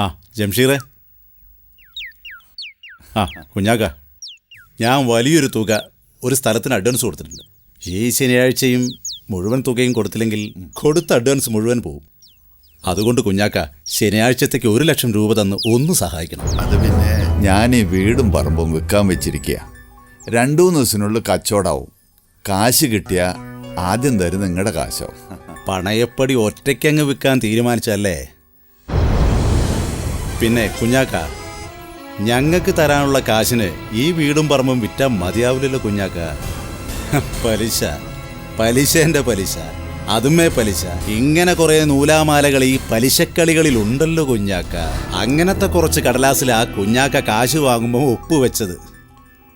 ആ ജംഷീറെ. ആ കുഞ്ഞാക്ക, ഞാൻ വലിയൊരു തുക ഒരു സ്ഥലത്തിന് അഡ്വാൻസ് കൊടുത്തിട്ടുണ്ട്. ഈ ശനിയാഴ്ചയും മുഴുവൻ തുകയും കൊടുത്തില്ലെങ്കിൽ കൊടുത്ത അഡ്വാൻസ് മുഴുവൻ പോവും. അതുകൊണ്ട് കുഞ്ഞാക്ക ശനിയാഴ്ചത്തേക്ക് 1 ലക്ഷം രൂപ തന്ന് ഒന്ന് സഹായിക്കണം. അത് പിന്നെ ഞാൻ ഈ വീടും പറമ്പും വിൽക്കാൻ വെച്ചിരിക്കുക. 2-3 ദിവസത്തിനുള്ളിൽ കച്ചവടാവും. കാശ് കിട്ടിയ ആദ്യം തരും നിങ്ങളുടെ കാശോ. പണയപ്പടി ഒറ്റയ്ക്കങ്ങ് വിൽക്കാൻ തീരുമാനിച്ചല്ലേ? പിന്നെ കുഞ്ഞാക്ക, ഞങ്ങൾക്ക് തരാനുള്ള കാശിന് ഈ വീടും പറമ്പും വിറ്റാൽ മതിയാവില്ലല്ലോ കുഞ്ഞാക്ക. പലിശ, പലിശേൻ്റെ പലിശ, അതുമേ പലിശ, ഇങ്ങനെ കുറേ നൂലാമാലകൾ ഈ പലിശക്കളികളിൽ ഉണ്ടല്ലോ കുഞ്ഞാക്ക. അങ്ങനത്തെ കുറച്ച് കടലാസിൽ ആ കുഞ്ഞാക്ക കാശ് വാങ്ങുമ്പോൾ ഒപ്പുവെച്ചത്.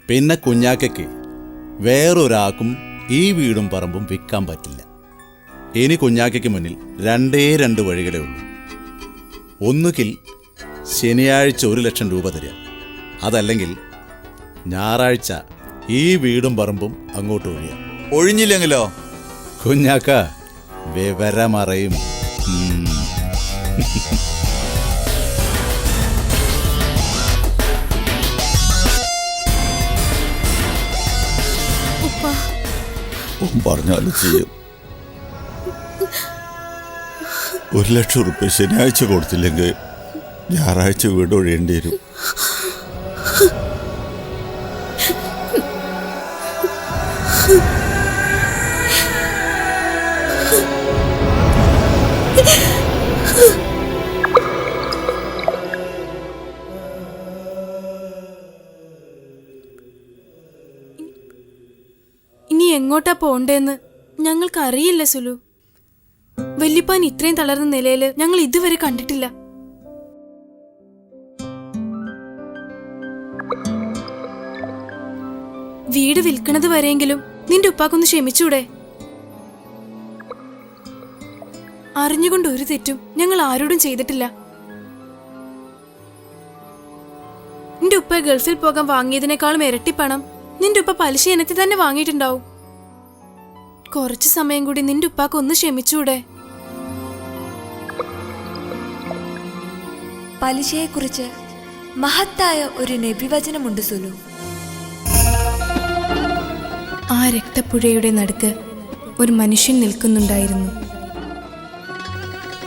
പിന്നെ കുഞ്ഞാക്കയ്ക്ക് വേറൊരാൾക്കും ഈ വീടും പറമ്പും വിൽക്കാൻ പറ്റില്ല. ഇനി കുഞ്ഞാക്കയ്ക്ക് മുന്നിൽ 2 വഴികളേ ഉള്ളൂ. ഒന്നുകിൽ ശനിയാഴ്ച 1 ലക്ഷം രൂപ തരിക, അതല്ലെങ്കിൽ ഞായറാഴ്ച ഈ വീടും പറമ്പും അങ്ങോട്ട് ഒഴിയാം. ഒഴിഞ്ഞില്ലെങ്കിലോ? കുഞ്ഞാക്ക വിവരമറിയും. പറഞ്ഞാലും ചെയ്യും. 1 ലക്ഷം റുപ്യ ശനിയാഴ്ച കൊടുത്തില്ലെങ്കിൽ ഞായറാഴ്ച വീട് ഒഴിയേണ്ടി വരും. ഇനി എങ്ങോട്ടാ പോണ്ടേന്ന് ഞങ്ങൾക്കറിയില്ല സുലു. വല്യപ്പാൻ ഇത്രയും തളർന്ന നിലയില് ഞങ്ങൾ ഇതുവരെ കണ്ടിട്ടില്ല. വീട് വിൽക്കണത് വരെയെങ്കിലും നിന്റെ ഉപ്പാക്കൊന്ന് ക്ഷമിച്ചൂടെ? അറിഞ്ഞുകൊണ്ട് ഒരു തെറ്റും ഞങ്ങൾ ആരോടും ചെയ്തിട്ടില്ല. നിന്റെ ഉപ്പ ഗൾഫിൽ പോകാൻ വാങ്ങിയതിനേക്കാളും ഇരട്ടി പണം നിന്റെ ഉപ്പ പലിശ ഇനത്തിൽ തന്നെ വാങ്ങിയിട്ടുണ്ടാവും. കുറച്ചു സമയം കൂടി നിന്റെ ഉപ്പാക്ക് ഒന്ന് ക്ഷമിച്ചൂടെ? പലിശയെക്കുറിച്ച് മഹത്തായ ഒരു നബിവചനമുണ്ട് സുലു. ആ രക്തപ്പുഴയുടെ നടുക്ക് ഒരു മനുഷ്യൻ നിൽക്കുന്നുണ്ടായിരുന്നു.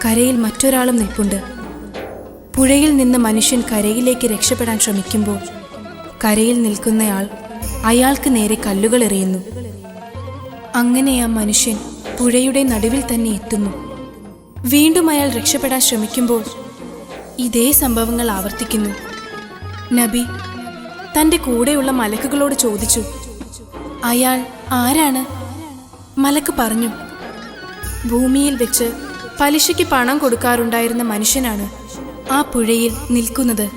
കരയിൽ മറ്റൊരാളും നിൽപ്പുണ്ട്. പുഴയിൽ നിന്ന് മനുഷ്യൻ കരയിലേക്ക് രക്ഷപ്പെടാൻ ശ്രമിക്കുമ്പോൾ കരയിൽ നിൽക്കുന്നയാൾ അയാൾക്ക് നേരെ കല്ലുകൾ എറിയുന്നു. അങ്ങനെ ആ മനുഷ്യൻ പുഴയുടെ നടുവിൽ തന്നെ എത്തുന്നു. വീണ്ടും അയാൾ രക്ഷപ്പെടാൻ ശ്രമിക്കുമ്പോൾ ഇതേ സംഭവങ്ങൾ ആവർത്തിക്കുന്നു. നബി തൻ്റെ കൂടെയുള്ള മലക്കുകളോട് ചോദിച്ചു, അയാൾ ആരാണ്? മലക്ക് പറഞ്ഞു, ഭൂമിയിൽ വെച്ച് പലിശയ്ക്ക് പണം കൊടുക്കാറുണ്ടായിരുന്ന മനുഷ്യനാണ് ആ പുഴയിൽ നിൽക്കുന്നത്.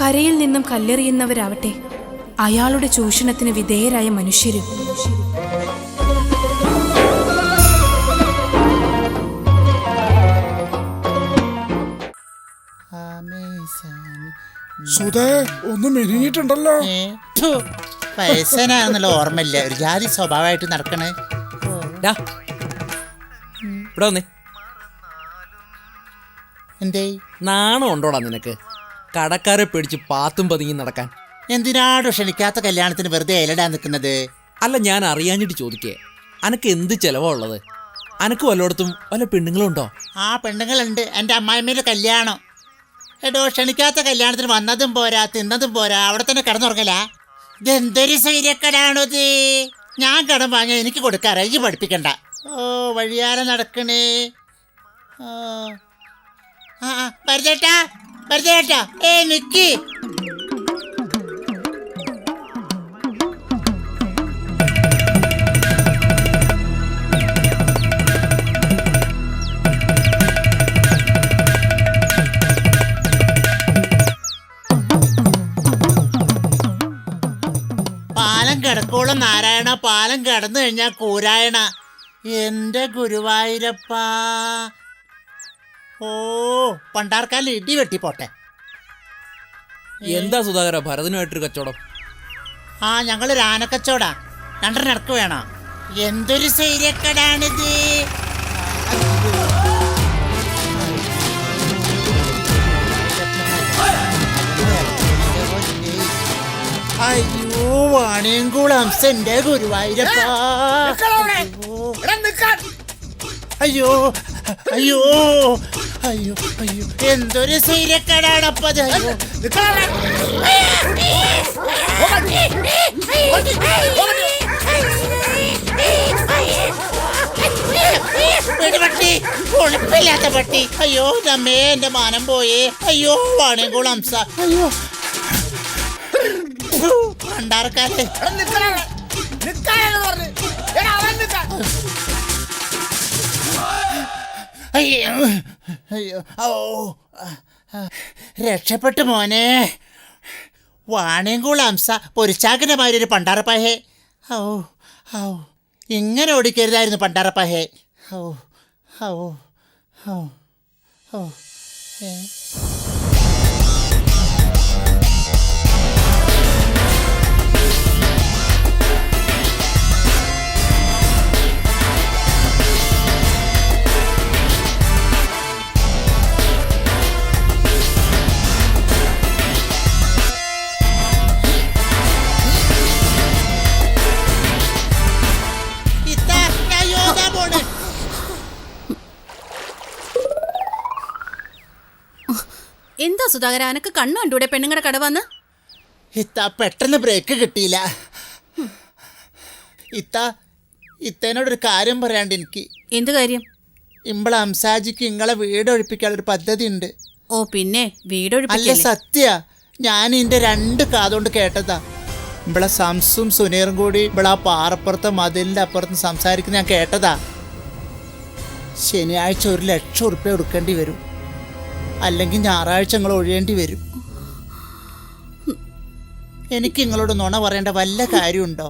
കരയിൽ നിന്നും കല്ലെറിയുന്നവരാവട്ടെ അയാളുടെ ചൂഷണത്തിന് വിധേയരായ മനുഷ്യരും. സുധേ ഒന്ന് മെരുങ്ങിയിട്ടുണ്ടല്ലോ. വയസ്സനാണെന്നുള്ള ഓർമ്മയില്ല, ഒരു ജാതി സ്വഭാവമായിട്ട് നടക്കണേ. ഡാ, ഇവിടെ വന്നേ. എന്തേ നാണം ഉണ്ടോടാ നിനക്ക്? കടക്കാരെ പേടിച്ച് പാത്തും പതുങ്ങി നടക്കാൻ. എന്തിനാടോ ക്ഷണിക്കാത്ത കല്യാണത്തിന് വെറുതെ ഇലടാൻ നിൽക്കുന്നത്? അല്ല, ഞാൻ അറിയാഞ്ഞിട്ട് ചോദിക്കേ, അനക്ക് എന്ത് ചെലവാ ഉള്ളത്? അനക്ക് വല്ലയിടത്തും വല്ല പെണ്ണുങ്ങളുണ്ടോ? ആ പെണ്ണുങ്ങളുണ്ട്, എൻ്റെ അമ്മായിമ്മയുടെ കല്യാണം. എടോ, ക്ഷണിക്കാത്ത കല്യാണത്തിന് വന്നതും പോരാ തിന്നതും പോരാ, അവിടെ തന്നെ കിടന്നുറങ്ങല. ഇതെന്തൊരു സൈര്യക്കടാണത്? ഞാൻ കടം വാങ്ങിയ എനിക്ക് കൊടുക്കാറ, ഈ പഠിപ്പിക്കണ്ട. ഓ, വഴിയാരെ നടക്കണേ. പരിചേട്ടാ, പരിചേട്ടാ, നിക്ക്. പാലം കിടക്കോളം നാരായണ, പാലം കിടന്നു കഴിഞ്ഞാൽ കൂരായണ. എൻ്റെ ഗുരുവായൂരപ്പ. ഓ, പണ്ടാർക്കാലം ഇടി വെട്ടിപ്പോട്ടെ. എന്താ സുധാകര ഭരതനുമായിട്ടൊരു കച്ചവടം? ആ, ഞങ്ങളൊരു ആനക്കച്ചവടാ, രണ്ടര നടക്ക് വേണം. എന്തൊരു സൈര്യക്കടാണിത്? അയ്യോ, വാണിയംകുളം എൻ്റെ ഗുരുവായൂരപ്പ. അയ്യോ അയ്യോ അയ്യോ അയ്യോ, എന്തൊരു സൈര്യക്കടാണപ്പത്. പട്ടി, ഉളുപ്പില്ലാത്ത പട്ടി. അയ്യോ നമ്മേ, എന്റെ മാനം പോയേ. അയ്യോ, വാണിയംകുളം അംസ. അയ്യോ, പണ്ടാർക്കാലേ. അയ്യോ അയ്യോ, ഓ, രക്ഷപ്പെട്ടു മോനെ. വാണിയംകുളം അംസ പൊരിച്ചാക്കിന്റെ മാതിരി ഒരു പണ്ടാറപ്പാഹേ. ഓ ഓ, ഇങ്ങനെ ഓടിക്കരുതായിരുന്നു പണ്ടാറപ്പാഹേ. ഓ ഓ ഓ ഓ, എന്താ സുധാകര, അനക്ക് കണ്ണു കണ്ടൂടെ പെണ്ണുങ്ങളുടെ കട വന്ന്? ഇത്ത പെട്ടെന്ന് ബ്രേക്ക് കിട്ടിയില്ല. ഇത്തേനോടൊരു കാര്യം പറയാണ്ട് എനിക്ക്. എന്ത് കാര്യം? ഇമ്പളെ അംസാജിക്ക് ഇങ്ങളെ വീട് ഒഴിപ്പിക്കാനൊരു പദ്ധതി ഉണ്ട്. ഓ പിന്നെ, അല്ല, വീടൊഴിപ്പിക്കല്ലേ? സത്യ, ഞാൻ ഇതിന്റെ 2 കാതുകൊണ്ട് കേട്ടതാ. ഇമ്പളെ സംസും സുനീറും കൂടി ഇമ്പളെ ആ പാറപ്പുറത്തെ മതിലിന്റെ അപ്പുറത്ത് സംസാരിക്കുന്ന ഞാൻ കേട്ടതാ. ശനിയാഴ്ച 1 ലക്ഷം ഉറുപ്പ്യ കൊടുക്കേണ്ടി വരും, അല്ലെങ്കിൽ ഞായറാഴ്ച നിങ്ങൾ ഒഴിയേണ്ടി വരും. എനിക്ക് നിങ്ങളോട് നുണ പറയേണ്ട വല്ല കാര്യമുണ്ടോ?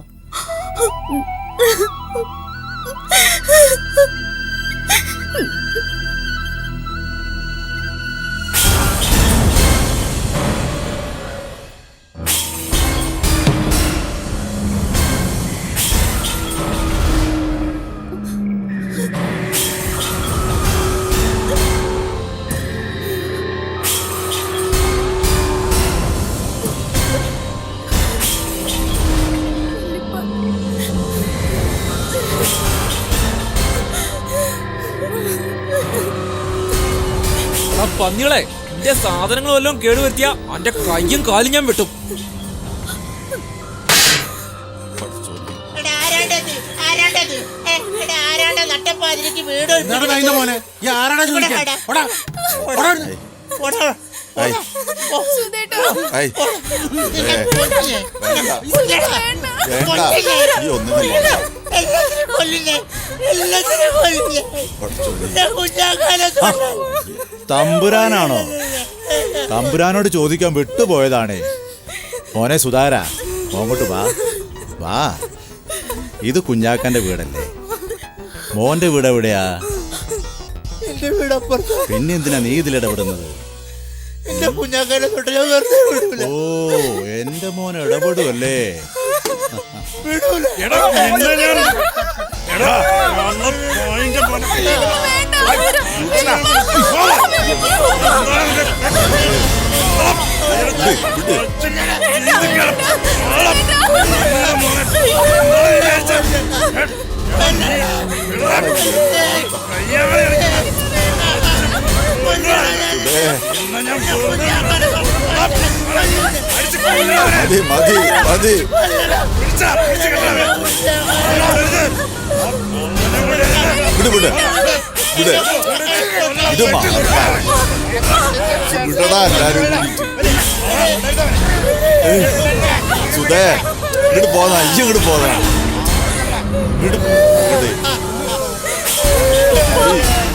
പന്നികളെ, എന്റെ സാധനങ്ങൾ വല്ലതും കേടുവരുത്തിയ എന്റെ കയ്യും കാലും ഞാൻ വെട്ടും. തമ്പുരാനാണോ? തമ്പുരാനോട് ചോദിക്കാൻ വിട്ടുപോയതാണേ. മോനെ സുധാര, മോങ്ങോട്ട് വാ വാ. ഇത് കുഞ്ഞാക്കന്റെ വീടല്ലേ? മോന്റെ വീട് എവിടെയാ? പിന്നെ എന്തിനാ നീ ഇതിലിടപെടുന്നത്? എന്റെ കുഞ്ഞാക്കാനെ തൊട്ട് ഞാൻ വെറുതെ വിടൂല. ഓ എന്റെ മോൻ ഇടപെടുമല്ലേ? വിടൂല. മതി മതി മതി. വിട് വിട് വിട്. ഇത് വിടടാ എല്ലാരും സുധേ, ഇങ്ങോട്ട് പോന്നാ, ഇങ്ങോട്ട് പോന്നാ.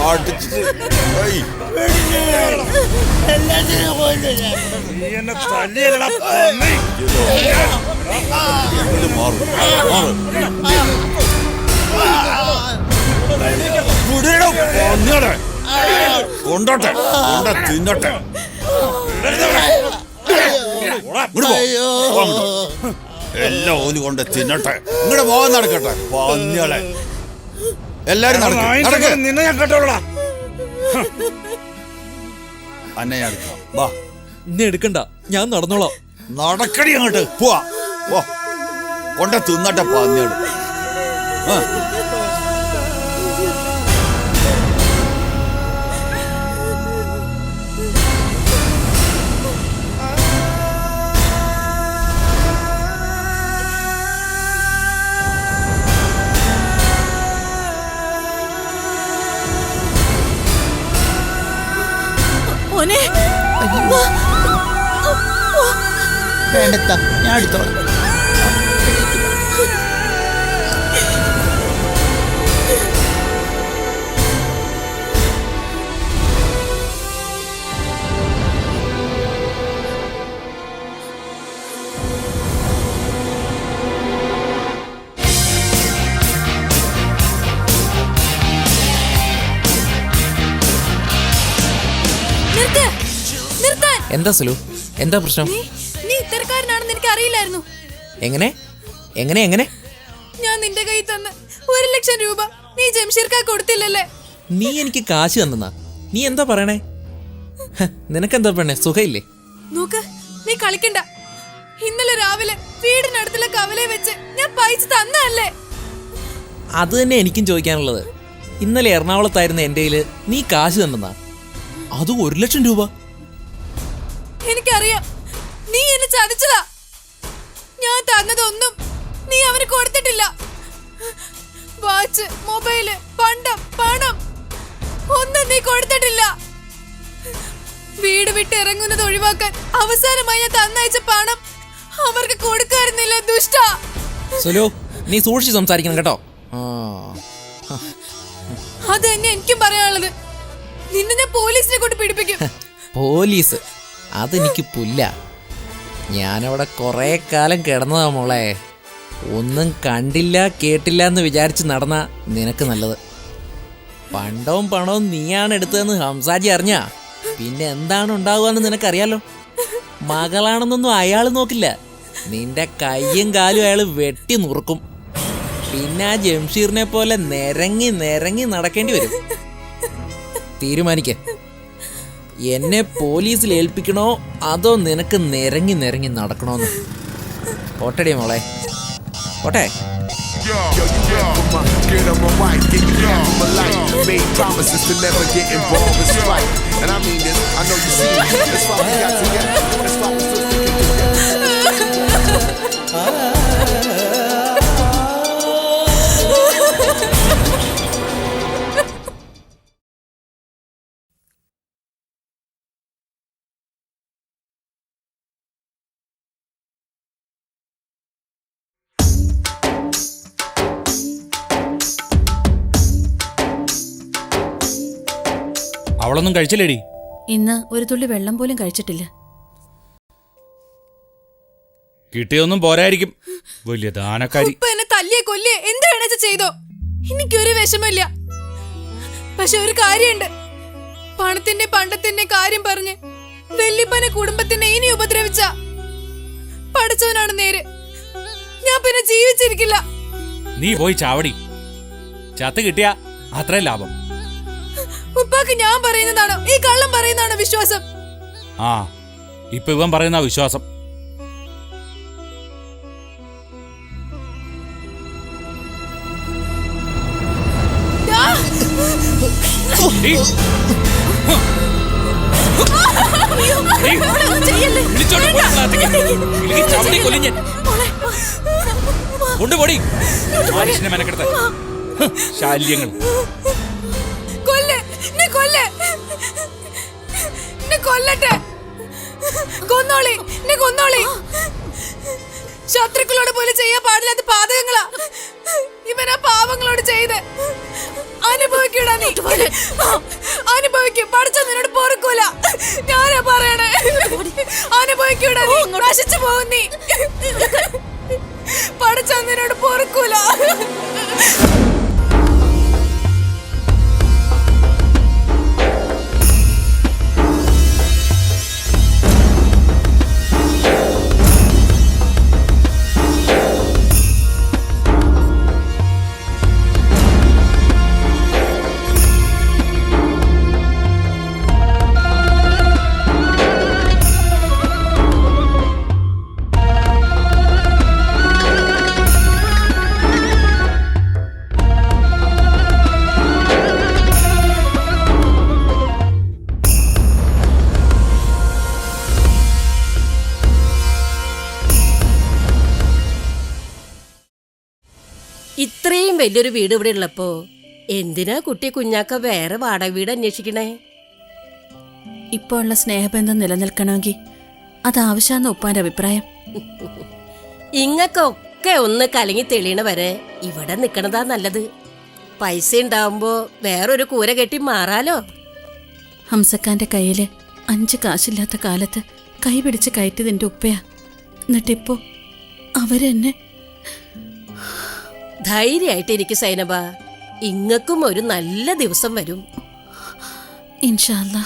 അടിച്ചിട്ട് എല്ലാത്തിനും കൊല്ലും കൊണ്ടോട്ടെ തിന്നോട്ടെ. എല്ലാം ഓല് കൊണ്ട് തിന്നട്ടെ. ഇങ്ങോട്ട് പോകാൻ നടക്കട്ടെ. പന്നികളെ എല്ലാരും നിന്നെ ഞാൻ കേട്ടോളാ. അന്നെ ഞാൻ എടുക്കാം. വാ ഇന്നെ എടുക്കണ്ട, ഞാൻ നടന്നോളാം. നടക്കടി അങ്ങോട്ട്. പോവാ കൊണ്ട തിന്നട്ടെ പന്നികള്. വേണ്ടത്താ, ഞാൻ എടുത്തോളാം. എന്താ സുലു, എന്താ പ്രശ്നം? നീ ഇത്തരക്കാരനാണെന്ന് എനിക്ക് അറിയില്ലായിരുന്നു. എങ്ങനെ എങ്ങനെ എങ്ങനെ? ഞാൻ നിന്റെ കയ്യിൽ തന്ന് 1,00,000 രൂപ നീ ജംഷീർക്കാ കൊടുത്തില്ലല്ലേ? നീ എനിക്ക് കാശ് തന്നാ? നീ എന്താ പറയണേ? നിനക്കെന്താ പെണ്ണെ, സുഖയില്ലേ? നോക്ക്, നീ കളിക്കണ്ട. ഇന്നലെ രാവിലെ വീടിനടുത്തുള്ള കവലയെ വെച്ച് ഞാൻ പൈസ തന്നല്ലേ? അത് തന്നെ എനിക്കും ചോദിക്കാനുള്ളത്. ഇന്നലെ എറണാകുളത്തായിരുന്ന എൻ്റെ കയ്യില് നീ കാശ് തന്നാ? അത് 1,00,000 രൂപ. എനിക്കറിയാം, നീ എന്നെ ചതിച്ചതാ. ഞാൻ തന്നതൊന്നും നീ അവന് കൊടുത്തിട്ടില്ല. വാച്ച്, മൊബൈല്, പണ്ടം, പണം ഒന്നും നീ കൊടുത്തിട്ടില്ല. വീട് വിട്ട് ഇറങ്ങുന്നത് ഒഴിവാക്കാൻ അവസാനമായി ഞാൻ തന്നയച്ച പണം അവർക്ക് കൊടുക്കാറുന്നില്ല. ദുഷ്ട. സുലു, നീ സൂക്ഷിച്ച് സംസാരിക്കണം കേട്ടോ. അത് തന്നെ എനിക്കും പറയാനുള്ളത്. നിന്നെ ഞാൻ പോലീസിനെ കൊണ്ട് പിടിപ്പിക്കും. പോലീസ്? അതെനിക്ക് പുല്ല. ഞാനവിടെ കുറേ കാലം കിടന്നതാ മോളെ. ഒന്നും കണ്ടില്ല കേട്ടില്ല എന്ന് വിചാരിച്ച് നടന്ന നിനക്ക് നല്ലത്. പണ്ടവും പണവും നീയാണ് എടുത്തതെന്ന് ഹംസാജി അറിഞ്ഞാ പിന്നെ എന്താണ് ഉണ്ടാവുകയെന്ന് നിനക്കറിയാലോ. മകളാണെന്നൊന്നും അയാൾ നോക്കില്ല. നിന്റെ കയ്യും കാലും അയാൾ വെട്ടി നുറുക്കും. പിന്നെ ആ ജംഷീറിനെ പോലെ നിരങ്ങി നിരങ്ങി നടക്കേണ്ടി വരും. തീരുമാനിക്ക, എന്നെ പോലീസിൽ ഏൽപ്പിക്കണോ അതോ നിനക്ക് നിരങ്ങി നിരങ്ങി നടക്കണോന്ന്. ഓട്ടടി മോളെ, ഓട്ടെ. Yo, you remember my, get on my wife, get you half of my life. Made promises to never get involved in strife. And I mean this, I know you see me. That's why we got together. That's why we still sticking അവളൊന്നും കഴിച്ചില്ലേടി? ഇന്ന് ഒരു തുള്ളി വെള്ളം പോലും കഴിച്ചിട്ടില്ല. കിട്ടിയൊന്നും പോരായിരിക്കും. വലിയ ദാനക്കാരി. എന്നെ തല്ലിയെ കൊല്ലിയെ എന്ത് വേണച്ച ചെയ്തോ, എനിക്കൊരു വിഷമില്ല. പക്ഷെ ഒരു കാര്യമുണ്ട്. പണത്തിന്റെ പണ്ടത്തിന്റെ കാര്യം പറഞ്ഞ് വെല്ലിപ്പനെ കുടുംബത്തിനെ ഇനി ഉപദ്രവിച്ച പഠിച്ചവനാണ് നേര്. ഞാൻ പിന്നെ ജീവിച്ചിരിക്കില്ല. നീ പോയി ചാവടി. ചത്ത് കിട്ടിയ അത്രയും ലാഭം. ഉപ്പാക്ക് ഞാൻ പറയുന്നതാണോ ഈ കള്ളം പറയുന്നതാണോ വിശ്വാസം? ആ, ഇപ്പൊ ഇവൻ പറയുന്ന വിശ്വാസം. കൊണ്ടുപോടി മനുഷ്യനെ മെനക്കെടുത്ത ശാല്യങ്ങൾ. കൊല്ലട്ടെ, കൊന്നോളി, കൊന്നോളി. ശത്രുക്കളോട് പോലും ചെയ്യാൻ പാടില്ലാത്ത പാതകങ്ങളാ ഇവനാ പാവങ്ങളോട് ചെയ്ത്. അനുഭവിക്കൂടാ നീ, അനുഭവിക്കും. പഠിച്ച നിന്നോട് പൊറുക്കൂല. ഞാനാ പറയണേ, അനുഭവിക്കൂടാ നീ, നശിച്ചു പോകും നീ. പഠിച്ച നിന്നോട് പൊറുക്കൂല. ഇത്രയും വലിയൊരു വീട് ഇവിടെ ഉള്ളപ്പോ എന്തിനാ കുട്ടി കുഞ്ഞാക്ക വേറെ വാടക വീട് അന്വേഷിക്കണേ? ഇപ്പോൾ ഉള്ള സ്നേഹബന്ധം നിലനിൽക്കണമെങ്കിൽ അതാവശ്യമെന്ന ഉപ്പാന്റെ അഭിപ്രായം. ഇങ്ങക്കൊക്കെ ഒന്ന് കലങ്ങി തെളിയണ വരെ ഇവിടെ നിക്കണതാ നല്ലത്. പൈസ ഉണ്ടാവുമ്പോ വേറൊരു കൂര കെട്ടി മാറാലോ. ഹംസക്കാന്റെ കയ്യില് 5 കാശില്ലാത്ത കാലത്ത് കൈ പിടിച്ച് കയറ്റിയത് എന്റെ ഉപ്പയാ. എന്നിട്ടിപ്പോ അവരെന്നെ. ധൈര്യമായിട്ട് ഇരിക്കും സൈനബ, ഇങ്ങക്കും ഒരു നല്ല ദിവസം വരും ഇൻഷാ അല്ലാ.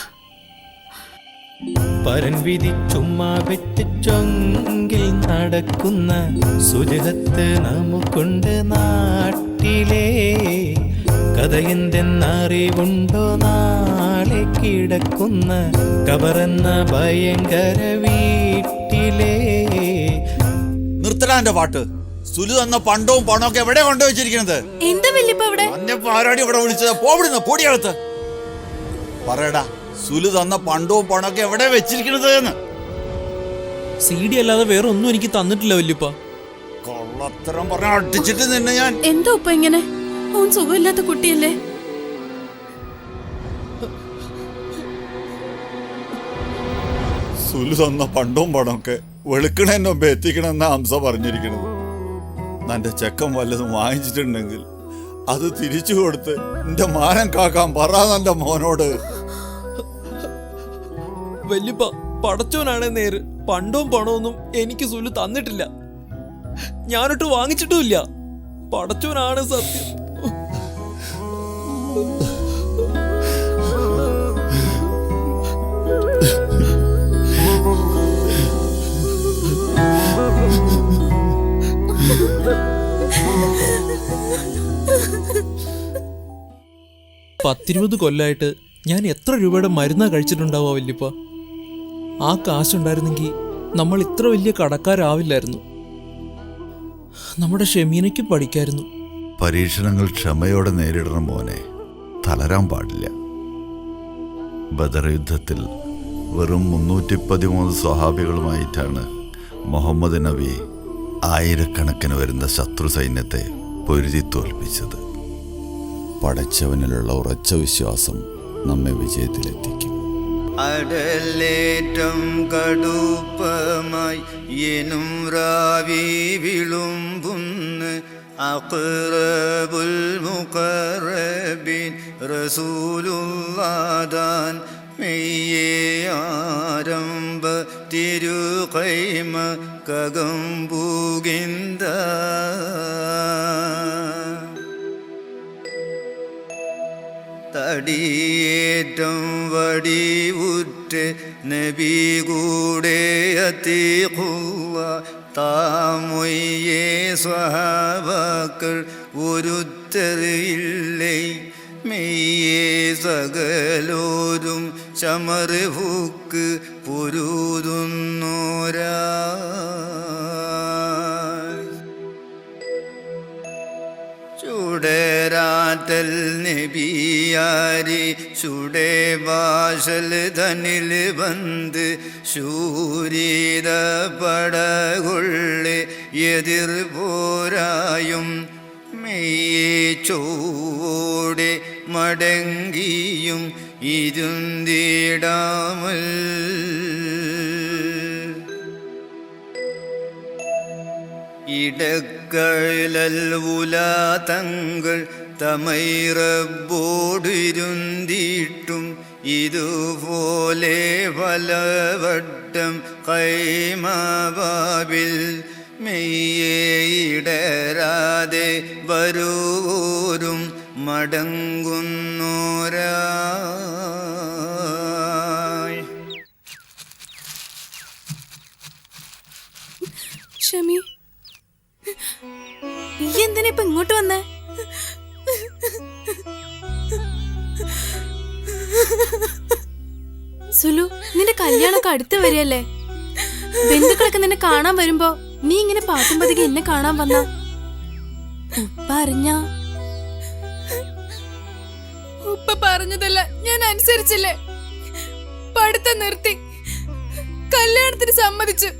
പരൻ വിധിച്ചുമ്മാ വെട്ടിച്ചൊങ്കിൽ നടക്കുന്ന സുജഹത്ത് നമുക്കുണ്ട് നാട്ടിലെ. കഥയെന്തെന്നറിവുണ്ടോ നാളെ കിടക്കുന്ന കബറെന്ന ഭയങ്കര വീട്ടിലെ. നിർത്തടാ പാട്ട്. സുലു തന്ന പണ്ടവും പണമൊക്കെ എവിടെ കൊണ്ടുവച്ചിരിക്കുന്നത്? എന്താ വല്യപ്പ ഇവിടെ? ആരാടി ഇവിടെ വിളിച്ചത്? പോവിടുന്നു പൊടിയകത്ത്. പറയടാ, സുലു തന്ന പണ്ടവും പണമൊക്കെ എവിടെ വെച്ചിരിക്കുന്നത് എന്ന്. CD അല്ലാതെ വേറെ ഒന്നും എനിക്ക് തന്നിട്ടില്ല വല്യപ്പ. കൊള്ളത്തരം പറഞ്ഞ അടിച്ചിട്ട് നിന്നെ ഞാൻ. എന്താ ഉപ്പ ഇങ്ങനെ? ഓൻ സുഖമില്ലാത്ത കുട്ടിയല്ലേ? സുലു തന്ന പണ്ടവും പണമൊക്കെ വെളുക്കണെന്നെ മുമ്പ് എത്തിക്കണമെന്ന ഹംസ പറഞ്ഞിരിക്കണത്. നിന്റെ ചെക്കൻ വല്ലതും വാങ്ങിച്ചിട്ടുണ്ടെങ്കിൽ അത് തിരിച്ചു കൊടുത്ത് എന്റെ മാനം കാക്കാൻ പറ എന്റെ മോനോട്. വല്യപ്പ, പടച്ചോനാണ് നേര്. പണ്ടവും പണമൊന്നും എനിക്ക് സുലു തന്നിട്ടില്ല. ഞാനൊട്ട് വാങ്ങിച്ചിട്ടുമില്ല. പടച്ചോനാണ് സത്യം. പത്തിരുപത് കൊല്ലായിട്ട് ഞാൻ എത്ര രൂപയുടെ മരുന്നാ കഴിച്ചിട്ടുണ്ടാവുക വല്യപ്പ. ആ കാശുണ്ടായിരുന്നെങ്കിൽ നമ്മൾ ഇത്ര വലിയ കടക്കാരാവില്ലായിരുന്നു. നമ്മുടെ ഷെമീനയ്ക്ക് പഠിക്കായിരുന്നു. പരീക്ഷണങ്ങൾ ക്ഷമയോടെ നേരിടണം മോനെ, തളരാൻ പാടില്ല. ബദർ യുദ്ധത്തിൽ വെറും 313 സ്വഹാബികളുമായിട്ടാണ് മുഹമ്മദ് നബി ആയിരക്കണക്കിന് വരുന്ന ശത്രു സൈന്യത്തെ പൊരുതി തോൽപ്പിച്ചത്. പടച്ചവനിലുള്ള ഉറച്ച വിശ്വാസം നമ്മെ വിജയത്തിലെത്തിക്കും. അടലേറ്റം കടുപ്പമായി എനും രാവി വിളുമ്പുന്ന് അഖ്റബുൽ മുഖറബിൻ റസൂലുള്ളാദാൻ മെയ്യേ ആരംഭ തിരുകൈമ കകമ്പൂകിന്ത തടിയേറ്റം വടിവുറ്റ നബി കൂടെ അതീഖുള്ള താമൊയ്യേ സ്വഹാബാക്കൾ ഒരുത്തറിയില്ലേ മെയ്യേ സകലോരും ചമറുഹുക്ക് പൊരുതുന്നോരാ ചുടരാറ്റൽ നബിയാരി ചുടേ വാശൽ ധനിൽ വന്ന് ശൂരിത പടകൊള്ളെ എതിർ പോരായും മെയ്യേ ചോടെ മടങ്ങിയും ഇരുന്തിടാമൽ ഇടക്കഴൽ ഉലാതങ്ങൾ തമൈറബോടിരുന്തിട്ടും ഇതുപോലെ പലവട്ടം കൈമാബാബിൽ മെയ്യേ ഇടരാതെ വരൂരും മടങ്ങുന്നോരാ ഷമി, നീ എന്തിനാ ഇപ്പൊ ഇങ്ങോട്ട് വന്നേ? സുലു, നിന്റെ കല്യാണമൊക്കെ അടുത്ത് വരികയല്ലേ? ബന്ധുക്കളൊക്കെ നിന്നെ കാണാൻ വരുമ്പോ നീ ഇങ്ങനെ പാട്ടും പതികെ എന്നെ കാണാൻ വന്ന ഉപ്പ അറിഞ്ഞ? ഉപ്പ പറഞ്ഞതല്ല ഞാൻ അനുസരിച്ചില്ലേ? പഠിത്തം നിർത്തി കല്യാണത്തിന് സമ്മതിച്ചു.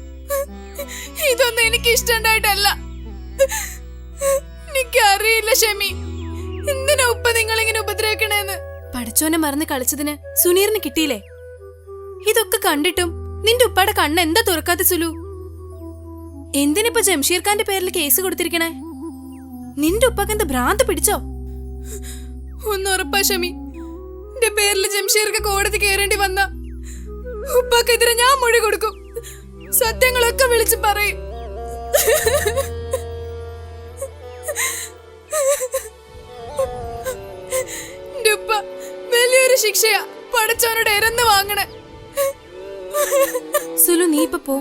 ഇതൊന്നും എനിക്ക് ഇഷ്ടണ്ടായിട്ടല്ല. എനിക്കറിയില്ല ഷമി, എന്തിനാ ഉപ്പ നിങ്ങളിങ്ങനെ ഉപദ്രവിക്കണേന്ന്. പഠിച്ചോനെ മറന്ന് കളിച്ചതിന് സുനീറിന് കിട്ടിയില്ലേ? ഇതൊക്കെ കണ്ടിട്ടും നിന്റെ ഉപ്പയുടെ കണ്ണ് എന്താ തുറക്കാത്ത സുലു? എന്തിനിപ്പോ ജംഷീർ ഖാന്റെ പേരിൽ കേസ് കൊടുത്തിരിക്കണേ? നിന്റെ ഉപ്പക്ക് എന്താ ഭ്രാന്ത് പിടിച്ചോ? ഒന്ന് ഉറപ്പാ ഷമി, എന്റെ പേരിൽ ജംഷീർക്ക് കോടതി കയറേണ്ടി വന്ന ഉപ്പക്കെതിരെ ഞാൻ മൊഴി കൊടുക്കും. സത്യങ്ങളൊക്കെ വിളിച്ചു പറയും. എന്റെ ഉപ്പ വലിയൊരു ശിക്ഷയാ പഠിച്ചവനോട് ഇരന്ന് വാങ്ങണേ. സുലു, നീ ഇപ്പൊ പോ.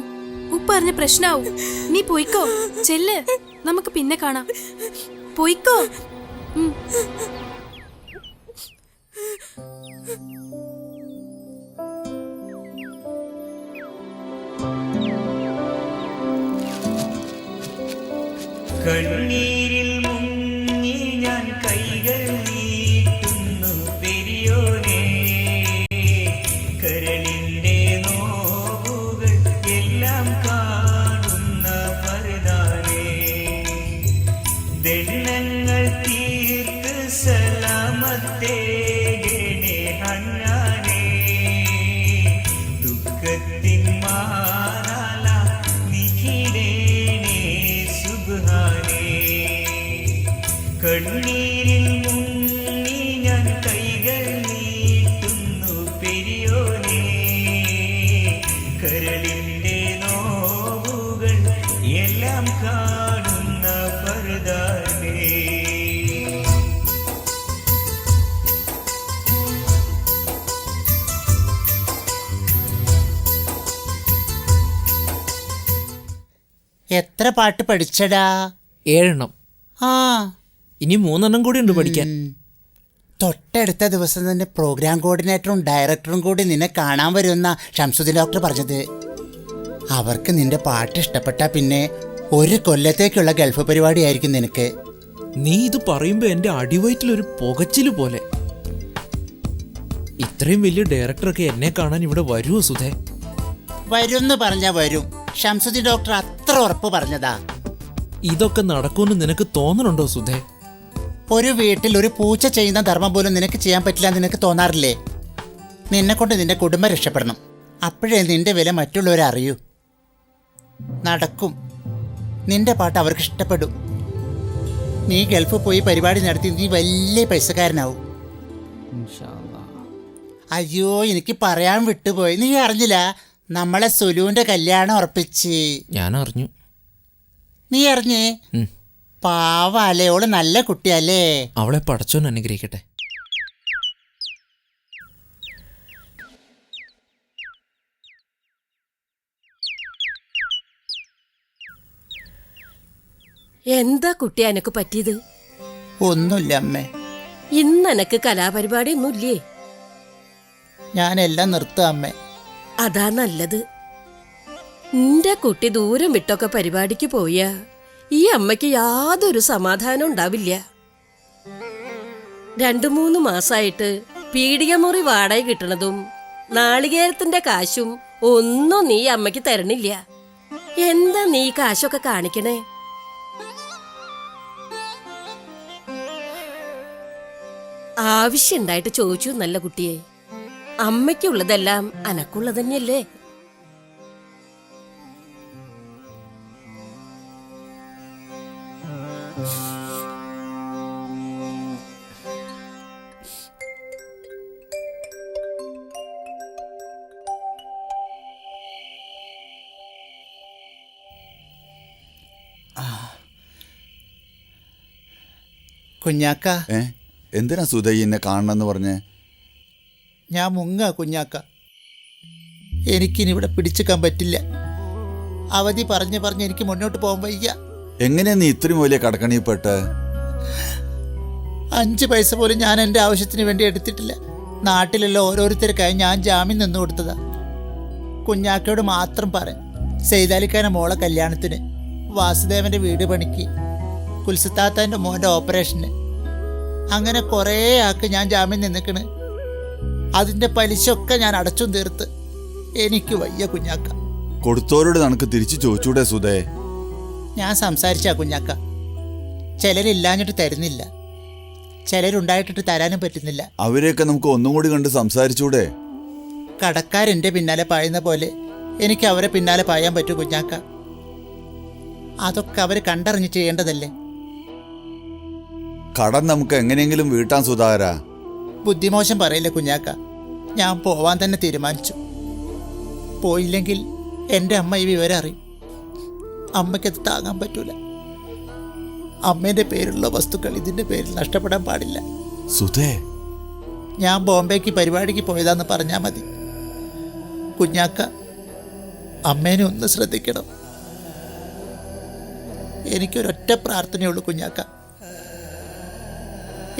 ഉപ്പ അറിഞ്ഞ പ്രശ്നാവും. നീ പോയിക്കോ. ചെല്ല്, നമുക്ക് പിന്നെ കാണാം. പോയിക്കോ. കണ്ണീരിൽ മുങ്ങി ഞാൻ കൈകൾ നീട്ടുന്നു പെരിയോനെ, കരളിന്റെ നോവുകൾ എല്ലാം കാണുന്ന പരദാനേ, ദണ്ണങ്ങൾ തീർത്ത് സലാമത്തേകണേ ഹന്നാനേ, ദുഃഖത്തിൻ മാറാല നിഹിടേനേ സുബ്ഹാനേ, കണ്ണീരിൽ മുങ്ങി ഞാൻ കൈകൾ നീട്ടുന്നു പെരിയോനെ, കരളിന്റെ നോവുകൾ എല്ലാം കാണുന്ന പരദാനേ. എത്ര പാട്ട് പഠിച്ചടാ? 7 എണ്ണം. ആ, ഇനി 3 എണ്ണം കൂടി ഉണ്ട് പഠിക്കാൻ. തൊട്ടടുത്ത ദിവസം തന്നെ പ്രോഗ്രാം കോർഡിനേറ്ററും ഡയറക്ടറും കൂടി നിന്നെ കാണാൻ വരുമെന്ന ഷംസുദ്ദീൻ ഡോക്ടർ പറഞ്ഞത്. അവർക്ക് നിന്റെ പാട്ട് ഇഷ്ടപ്പെട്ടാ പിന്നെ 1 കൊല്ലത്തേക്കുള്ള ഗൾഫ് പരിപാടിയായിരിക്കും നിനക്ക്. നീ ഇത് പറയുമ്പോ എന്റെ അടിവയറ്റിലൊരു പുകച്ചില് പോലെ. ഇത്രയും വലിയ ഡയറക്ടറൊക്കെ എന്നെ കാണാൻ ഇവിടെ വരുമോ സുധേ? വരുമെന്ന് പറഞ്ഞാ വരും. ഷംസുദ്ദീൻ ഡോക്ടർ അത്ര ഉറപ്പ് പറഞ്ഞതാ. ഇതൊക്കെ നടക്കുമെന്ന് നിനക്ക് തോന്നണുണ്ടോ സുധേ? ഒരു വീട്ടിൽ ഒരു പൂച്ച ചെയ്യുന്ന ധർമ്മം പോലും നിനക്ക് ചെയ്യാൻ പറ്റില്ല എന്ന് നിനക്ക് തോന്നാറില്ലേ? നിന്നെ കൊണ്ട് നിന്റെ കുടുംബം രക്ഷപ്പെടണം. അപ്പോഴേ നിന്റെ വില മറ്റുള്ളവരെ അറിയൂ. നടക്കും. നിന്റെ പാട്ട് അവർക്ക് ഇഷ്ടപ്പെടും. നീ ഗൾഫ് പോയി പരിപാടി നടത്തി നീ വലിയ പൈസക്കാരനാവും. അയ്യോ, എനിക്ക് പറയാൻ വിട്ടുപോയി. നീ അറിഞ്ഞില്ല, നമ്മളെ സുലുവിന്റെ കല്യാണം ഉറപ്പിച്ച്. ഞാൻ അറിഞ്ഞു. നീ അറിഞ്ഞേ? പാവല്ലേ, ഓള് നല്ല കുട്ടിയല്ലേ? അവളെ പടച്ചോൻ അനുഗ്രഹിക്കട്ടെ. എന്താ കുട്ടി എനക്ക് പറ്റിയത്? ഒന്നുമില്ല അമ്മേ. ഇന്ന് എനക്ക് കലാപരിപാടി ഒന്നുമില്ലേ? ഞാനെല്ലാം നിർത്താം അമ്മേ. അതാ നല്ലത്. നിന്റെ കുട്ടി ദൂരം വിട്ടൊക്കെ പരിപാടിക്ക് പോയാ ഈ അമ്മയ്ക്ക് യാതൊരു സമാധാനം ഉണ്ടാവില്ല. 2-3 മാസായിട്ട് പീഡികമുറി വാടക കിട്ടണതും നാളികേരത്തിന്റെ കാശും ഒന്നും നീ അമ്മയ്ക്ക് തരണില്ല. എന്താ നീ കാശൊക്കെ കാണിക്കണേ? ആവശ്യണ്ടായിട്ട് ചോദിച്ചു നല്ല കുട്ടിയെ. അമ്മയ്ക്കുള്ളതെല്ലാം അനക്കുള്ളത് തന്നെയല്ലേ? കുഞ്ഞാക്ക, എന്തിനാ സുധൈ എന്നെ കാണണമെന്ന് പറഞ്ഞേ? ഞാൻ മുങ്ങ കുഞ്ഞാക്ക. എനിക്കിനി ഇവിടെ പിടിച്ചെക്കാൻ പറ്റില്ല. അവധി പറഞ്ഞ് എനിക്ക് മുന്നോട്ട് പോകാൻ വയ്യ. എങ്ങനെയാ നീ ഇത്രയും വലിയ കടക്കണിപ്പെട്ട്? 5 പൈസ പോലും ഞാൻ എൻ്റെ ആവശ്യത്തിന് വേണ്ടി എടുത്തിട്ടില്ല. നാട്ടിലുള്ള ഓരോരുത്തർക്കായി ഞാൻ ജാമ്യം നിന്നു കൊടുത്തതാ. കുഞ്ഞാക്കയോട് മാത്രം പറയാം. സെയ്താലിക്കാന മോളെ കല്യാണത്തിന്, വാസുദേവൻ്റെ വീട് പണിക്ക്, കുൽസുത്താത്താൻ്റെ മോൻ്റെ ഓപ്പറേഷന്, അങ്ങനെ കുറേ ആൾക്ക് ഞാൻ ജാമ്യം നിന്നിക്കണ്. അതിൻ്റെ പലിശ ഒക്കെ ഞാൻ അടച്ചും തീർത്ത്. എനിക്ക് വയ്യ കുഞ്ഞാക്ക. കൊടുത്തോരോട് നിനക്ക് തിരിച്ചു ചോദിച്ചൂടെ സുധേ? ഞാൻ സംസാരിച്ചാ കുഞ്ഞാക്ക. ചിലരില്ലാഞ്ഞിട്ട് തരുന്നില്ല, ചിലരുണ്ടായിട്ടിട്ട് തരാനും പറ്റുന്നില്ല. അവരെയൊക്കെ നമുക്ക് ഒന്നും കൂടി കണ്ട് സംസാരിച്ചൂടെ? കടക്കാരെൻ്റെ പിന്നാലെ പായുന്ന പോലെ എനിക്ക് അവരെ പിന്നാലെ പായാൻ പറ്റൂ കുഞ്ഞാക്ക? അതൊക്കെ അവർ കണ്ടറിഞ്ഞ് ചെയ്യേണ്ടതല്ലേ? കടം നമുക്ക് എങ്ങനെയെങ്കിലും വീട്ടാൻ സുധാകര. ബുദ്ധിമോശം പറയില്ല കുഞ്ഞാക്ക. ഞാൻ പോവാൻ തന്നെ തീരുമാനിച്ചു. പോയില്ലെങ്കിൽ എൻ്റെ അമ്മ ഈ വിവരം അറിയും. അമ്മയ്ക്കത് താങ്ങാൻ പറ്റൂല. അമ്മേൻ്റെ പേരിലുള്ള വസ്തുക്കൾ ഇതിൻ്റെ പേരിൽ നഷ്ടപ്പെടാൻ പാടില്ല. സുധേ, ഞാൻ ബോംബേക്ക് പരിപാടിക്ക് പോയതാന്ന് പറഞ്ഞാൽ മതി. കുഞ്ഞാക്ക, അമ്മേനെ ഒന്ന് ശ്രദ്ധിക്കണം. എനിക്കൊരൊറ്റ പ്രാർത്ഥനയുള്ളൂ കുഞ്ഞാക്ക.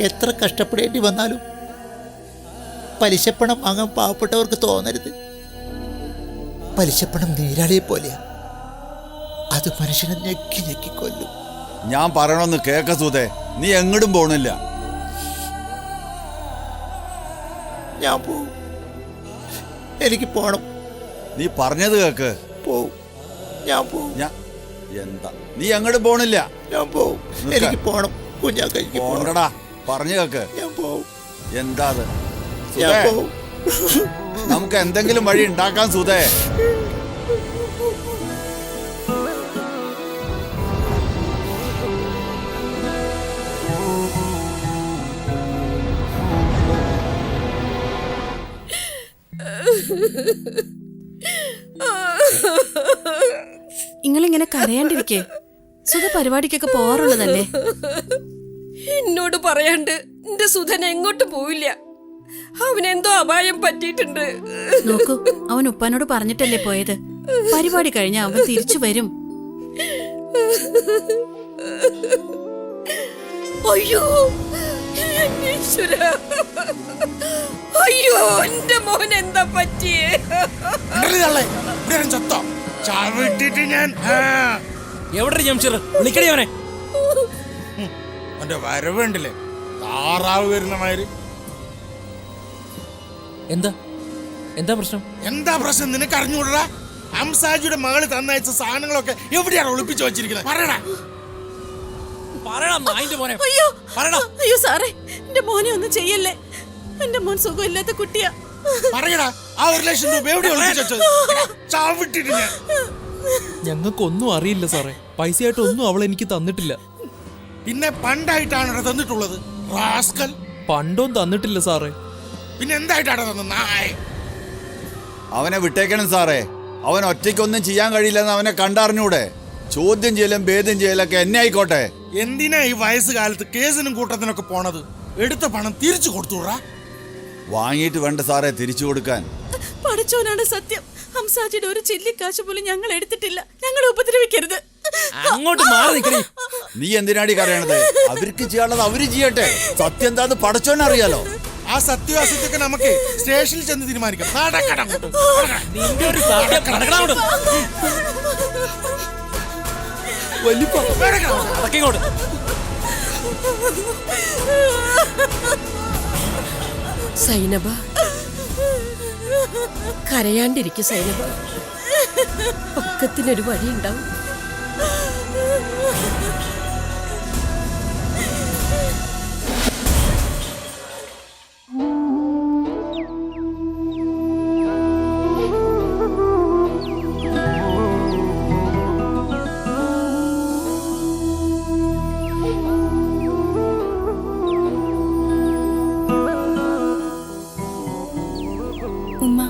എത്ര കഷ്ടപ്പെടേണ്ടി വന്നാലും പലിശപ്പണം വാങ്ങാൻ പാവപ്പെട്ടവർക്ക് തോന്നരുത്. പലിശപ്പണം നീരാളിയെ പോലെയാ. അത് മനുഷ്യനെ ഞെക്കി ഞെക്കി കൊല്ലും. ഞാൻ പറയണമെന്ന് കേക്ക സുധേ. നീ എങ്ങോട്ടും പോണില്ല. ഞാൻ പോവും. എനിക്ക് പോണം. നീ പറഞ്ഞത് കേക്ക്. പോവും. ഞാൻ പോവും. എന്താ നീ എങ്ങോട്ടും പോണില്ല? ഞാൻ പോവും. എനിക്ക് പോണം കുഞ്ഞാക്ക. എനിക്ക് പോണ്ടടാ. പറഞ്ഞു കേക്ക്. ഞാൻ പോവും. എന്താ അത്? ഞാൻ പോവും. നമുക്ക് എന്തെങ്കിലും വഴി ഉണ്ടാക്കാൻ സുധേ. നിങ്ങളിങ്ങനെ കരയാണ്ടിരിക്കേ. സുധ പരിപാടിക്കൊക്കെ പോവാറുള്ളതല്ലേ? എന്നോട് പറയാണ്ട് എന്റെ സുധൻ എങ്ങോട്ട് പോവില്ല. അവനെന്തോ അപായം പറ്റിയിട്ടുണ്ട്. നോക്കൂ, അവൻ ഉപ്പാനോട് പറഞ്ഞിട്ടല്ലേ പോയത്. പരിപാടി കഴിഞ്ഞ അവൻ തിരിച്ചു വരും. അയ്യോ അയ്യോ, എന്റെ മോൻ എന്താ പറ്റിയേ? എവിടെ ജംഷീർ? വിളിക്കണേ അവനെ. അവന്റെ വരവുണ്ടല്ലേ, താറാവ് വരുന്ന മാതിരി. എന്താ പ്രശ്നം? എന്താ പ്രശ്നം നിനക്ക് അറിഞ്ഞുകൂടാ? ഹംസാജിയുടെ മകള് തന്നയച്ച സാധനങ്ങളൊക്കെ എവിടെയാണ് ഒളിപ്പിച്ചു വെച്ചിരിക്കുന്നത്? പറയടാ. അയ്യോ സാറേ, എന്റെ മോനെ ഒന്നും ചെയ്യല്ലേ. എന്റെ മോൻ സുഖമില്ലാത്ത കുട്ടിയാ. പറയടാ, ആ 1 ലക്ഷം രൂപ എവിടെ ഒളിപ്പിച്ചു വെച്ചത്? ചാവിട്ടിട്ട് ഞാൻ. ഞങ്ങൾക്കൊന്നും അറിയില്ല സാറേ. പൈസയായിട്ട് ഒന്നും അവൾ എനിക്ക് തന്നിട്ടില്ല. പിന്നെ പണ്ടായിട്ടാണ് തന്നിട്ടുള്ളത്. റാസ്കൽ. പണ്ടൊന്നും തന്നിട്ടില്ല സാറേ. പിന്നെ എന്തായിട്ടാണ് തന്നത്? അവനെ വിട്ടേക്കണം സാറേ. അവൻ ഒറ്റയ്ക്കൊന്നും ചെയ്യാൻ കഴിയില്ലെന്ന് അവനെ കണ്ടറിഞ്ഞൂടെ? ചോദ്യം ചെയ്യലും ഭേദം ചെയ്യലൊക്കെ എന്നെ ആയിക്കോട്ടെ. എന്തിനാ ഈ വയസ്സുകാലത്ത് കേസിനും കൂട്ടത്തിനൊക്കെ പോണത്? എടുത്ത പണം തിരിച്ചു കൊടുത്തൂടാ. വാങ്ങിയിട്ട് വേണ്ട സാറേ തിരിച്ചു കൊടുക്കാൻ. പഠിച്ചോനാണ് സത്യം. ഹംസാജിയുടെ ഒരു ചില്ലിക്കാശ് പോലും ഞങ്ങൾ എടുത്തിട്ടില്ല. ഞങ്ങളെ ഉപദ്രവിക്കരുത്. അങ്ങോട്ട് മാറി നിൽക്കണേ. നീ എന്തിനാടി കരയണത്? അവർക്ക് ചെയ്യാനുള്ളത് അവര് ചെയ്യട്ടെ. സത്യം എന്താന്ന് പടച്ചോനറിയാലോ. ആ സത്യവാസത്തൊക്കെ നമുക്ക് സ്റ്റേഷനിൽ ചെന്ന് തീരുമാനിക്കാം. നടക്കണം. നിന്റെ ഒരു സത്യം നടക്കണം അങ്ങോട്ട്. വലിപ്പ അതൊക്കെ ഇങ്ങോട്ട്. സൈനബ, കരയാണ്ടിരിക്കും സൈനബ. ഒക്കത്തിനൊരു വഴിയുണ്ടാവും. ഉമ്മ,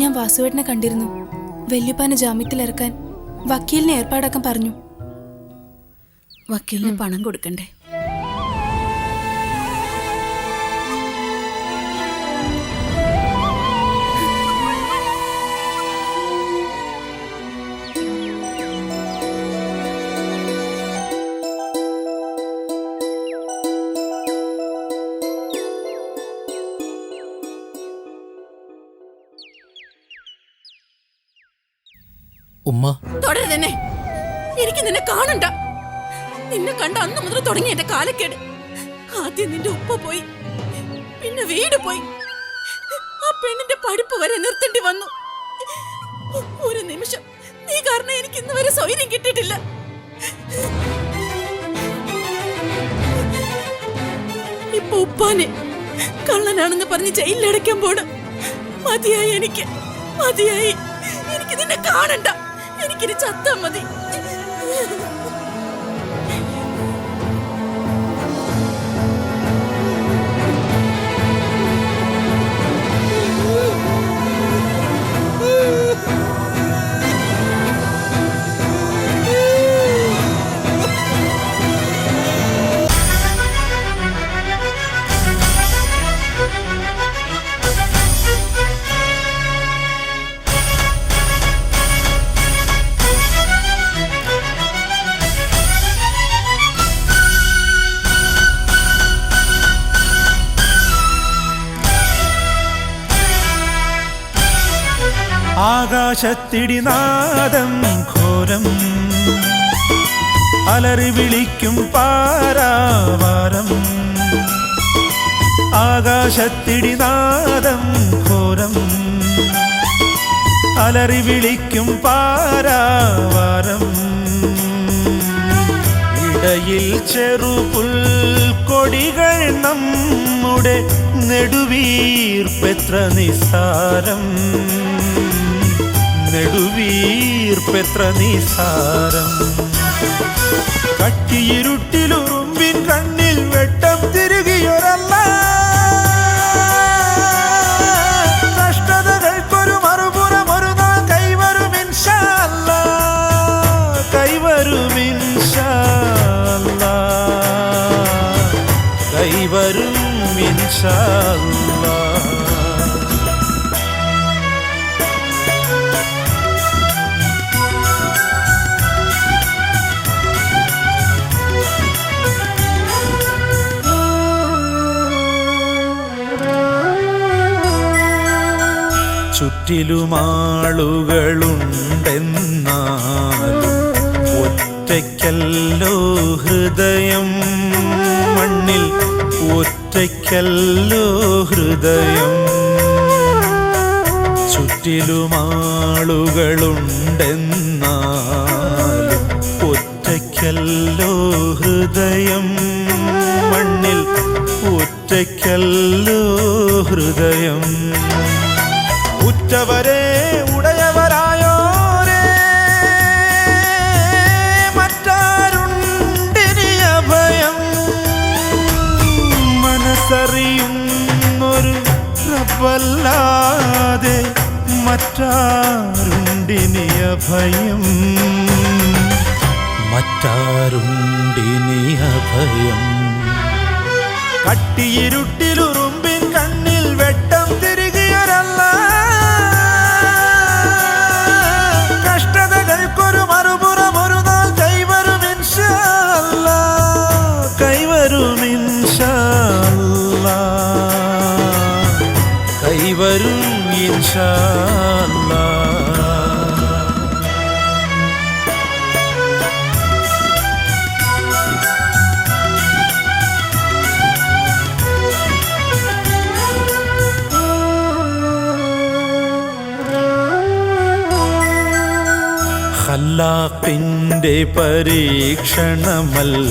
ഞാൻ വാസുവേട്ടനെ കണ്ടിരുന്നു. വല്യപ്പാനെ ജാമ്യത്തിലിറക്കാൻ വക്കീലിനെ ഏർപ്പാടാക്കാൻ പറഞ്ഞു. വക്കീലിന് പണം കൊടുക്കണ്ടേ? ഉമ്മ, തുടരുതെന്നെ. എനിക്ക് നിന്നെ കാണണ്ട. നിന്നെ കണ്ട അന്ന് മുതൽ തുടങ്ങി എന്റെ കാലക്കേട്. ആദ്യം നിന്റെ ഉപ്പ പോയി, പിന്നെ വീട് പോയി, ആ പെണ്ണിന്റെ പഠിപ്പ് വരെ നിർത്തേണ്ടി വന്നു. ഒരു നിമിഷം നീ കാരണം എനിക്ക് ഇന്ന് വരെ സൗകര്യം കിട്ടിയിട്ടില്ല. ഇപ്പൊ ഉപ്പാനെ കള്ളനാണെന്ന് പറഞ്ഞ് ജയിലിലടയ്ക്കാൻ പോണ്. മതിയായി, എനിക്ക് മതിയായി. എനിക്ക് നിന്നെ കാണണ്ട. എനിക്കിനി ചത്താ മതി. ആകാശത്തിടിനാദം ഘോരം അലറി വിളിക്കും പാരാവാരം. ആകാശത്തിടിനാദം ഘോരം അലറി വിളിക്കും പാരാവാരം. ഇടയിൽ ചെറുപുൽക്കൊടികൾ നമ്മുടെ നെടുവീർപ്പെത്ര നിസ്സാരം. നെടുവീർപ്പെത്ര നിസാരം. കട്ടിയിരുട്ടിലുറുമ്പിൻ കണ്ണിൽ വെട്ടം തിരുകിയൊരല്ല. കഷ്ടതകൾക്കൊരു മറുപുറം ഒരു നാൾ കൈവരും ഇൻഷാ അല്ലാഹ്. കൈവരും ഇൻഷാ അല്ലാഹ്. കൈവരും ഇൻഷാ അല്ലാഹ്. ചുറ്റിലുമാളുകളുണ്ടെന്നാലും ഒറ്റയ്ക്കല്ലോ ഹൃദയം. മണ്ണിൽ ഒറ്റയ്ക്കല്ലോ ഹൃദയം. ചുറ്റിലുമാളുകളുണ്ടെന്നാലും ഒറ്റയ്ക്കല്ലോ ഹൃദയം. മണ്ണിൽ ഒറ്റയ്ക്കല്ലോ ഹൃദയം. ഉറ്റവരെ ഉടയവരായോരേ മറ്റാരുണ്ടിനി അഭയം. മനസ്സറിയുന്നൊരു റബ്ബല്ലാതെ മറ്റാരുണ്ടിനി അഭയം. മറ്റാരുണ്ടിനി അഭയം. കട്ടിയിരുട്ടിലുറുമ്പിൻ കണ്ണിൽ വെട്ടം തിരികിയൊരല്ല. അല്ലാ. ഖല്ലാഖിന്റെ പരീക്ഷണമല്ലേ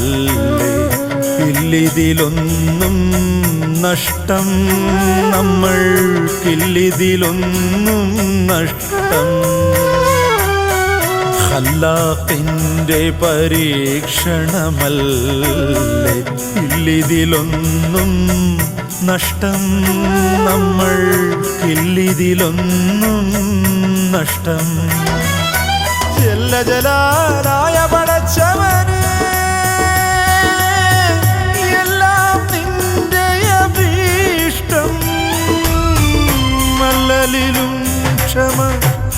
ഇല്ലിതിലൊന്നും നഷ്ടം, നമ്മൾക്കില്ലിതിലൊന്നും നഷ്ടം. ഖല്ലാഖിന്റെ പരീക്ഷണമല്ലേ ഇല്ലിതിലൊന്നും നഷ്ടം, നമ്മൾക്കില്ലിതിലൊന്നും നഷ്ടം. ജലാലായ പടച്ചവന് എല്ലാം നിന്റെ അഭീഷ്ടം. മല്ലലിലും ക്ഷമ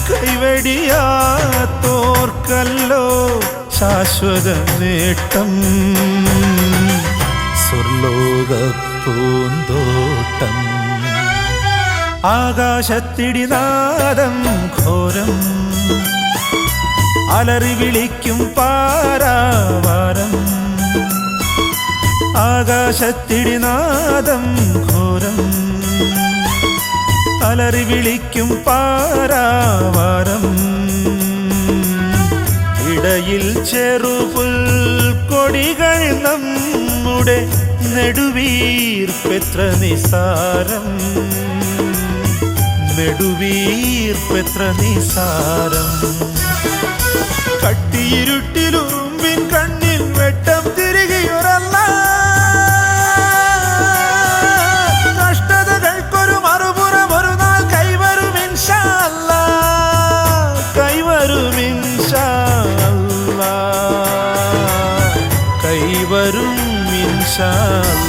കൈവടിയാത്തോർക്കല്ലോ ശാശ്വത നേട്ടം. സ്വർലോക പൂന്തോട്ടം ആകാശത്തിടിനാദം ഘോരം അലറി വിളിക്കും പാരാവാരം. ആകാശത്തിടിനാദം ഘോരം അലറി വിളിക്കും പാരാവാരം. ഇടയിൽ ചെറുപുൽ കൊടികൾ നമ്മുടെ നെടുവീർപ്പെത്ര നിസാരം, നെടുവീർപ്പെത്ര നിസാരം. കട്ടിയിരുട്ടിലുറുമ്പിൻ കണ്ണിൽ വെട്ടം തിരികെയൊരല്ല. കഷ്ടതകൾക്കൊരു മറുപുറം ഒരു നാൾ കൈവരും ഇൻഷാ അല്ലാഹ്, കൈവരും ഇൻഷാ അല്ലാഹ്, കൈവരും ഇൻഷാ അല്ലാഹ്.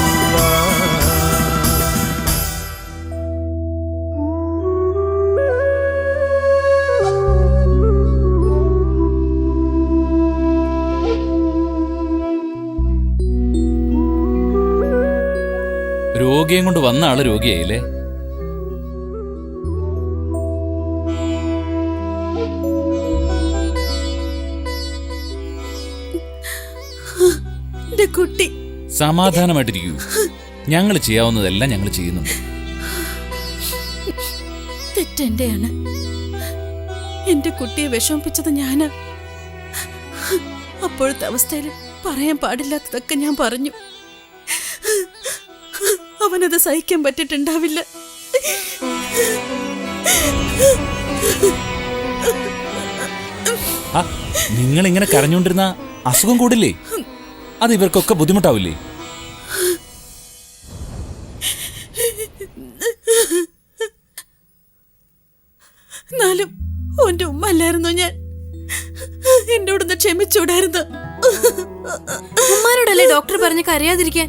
രോഗിയും കൊണ്ട് വന്ന ആള് രോഗിയായില്ലേ? കുട്ടി സമാധാനമായിട്ടിരിക്കൂ. ഞങ്ങൾ ചെയ്യാവുന്നതെല്ലാം ഞങ്ങൾ ചെയ്യുന്നുണ്ട്. തെറ്റെന്റെയാണ്. എന്റെ കുട്ടിയെ വിഷമിപ്പിച്ചത് ഞാന്. അപ്പോഴത്തെ അവസ്ഥയിൽ പറയാൻ പാടില്ലാത്തതൊക്കെ ഞാൻ പറഞ്ഞു. അവനത് സഹിക്കാൻ പറ്റിട്ടുണ്ടാവില്ല. നിങ്ങൾ ഇങ്ങനെ കരഞ്ഞുകൊണ്ടിരുന്ന അസുഖം കൂടില്ലേ? അത് ഇവർക്കൊക്കെ ബുദ്ധിമുട്ടാവില്ലേ? എന്നാലും ഓന്റെ ഉമ്മ അല്ലായിരുന്നു ഞാൻ. എന്നോടൊന്ന് ക്ഷമിച്ചൂടായിരുന്നു. ഉമ്മാരോടല്ലേ ഡോക്ടർ പറഞ്ഞ് കരയാതിരിക്കാൻ?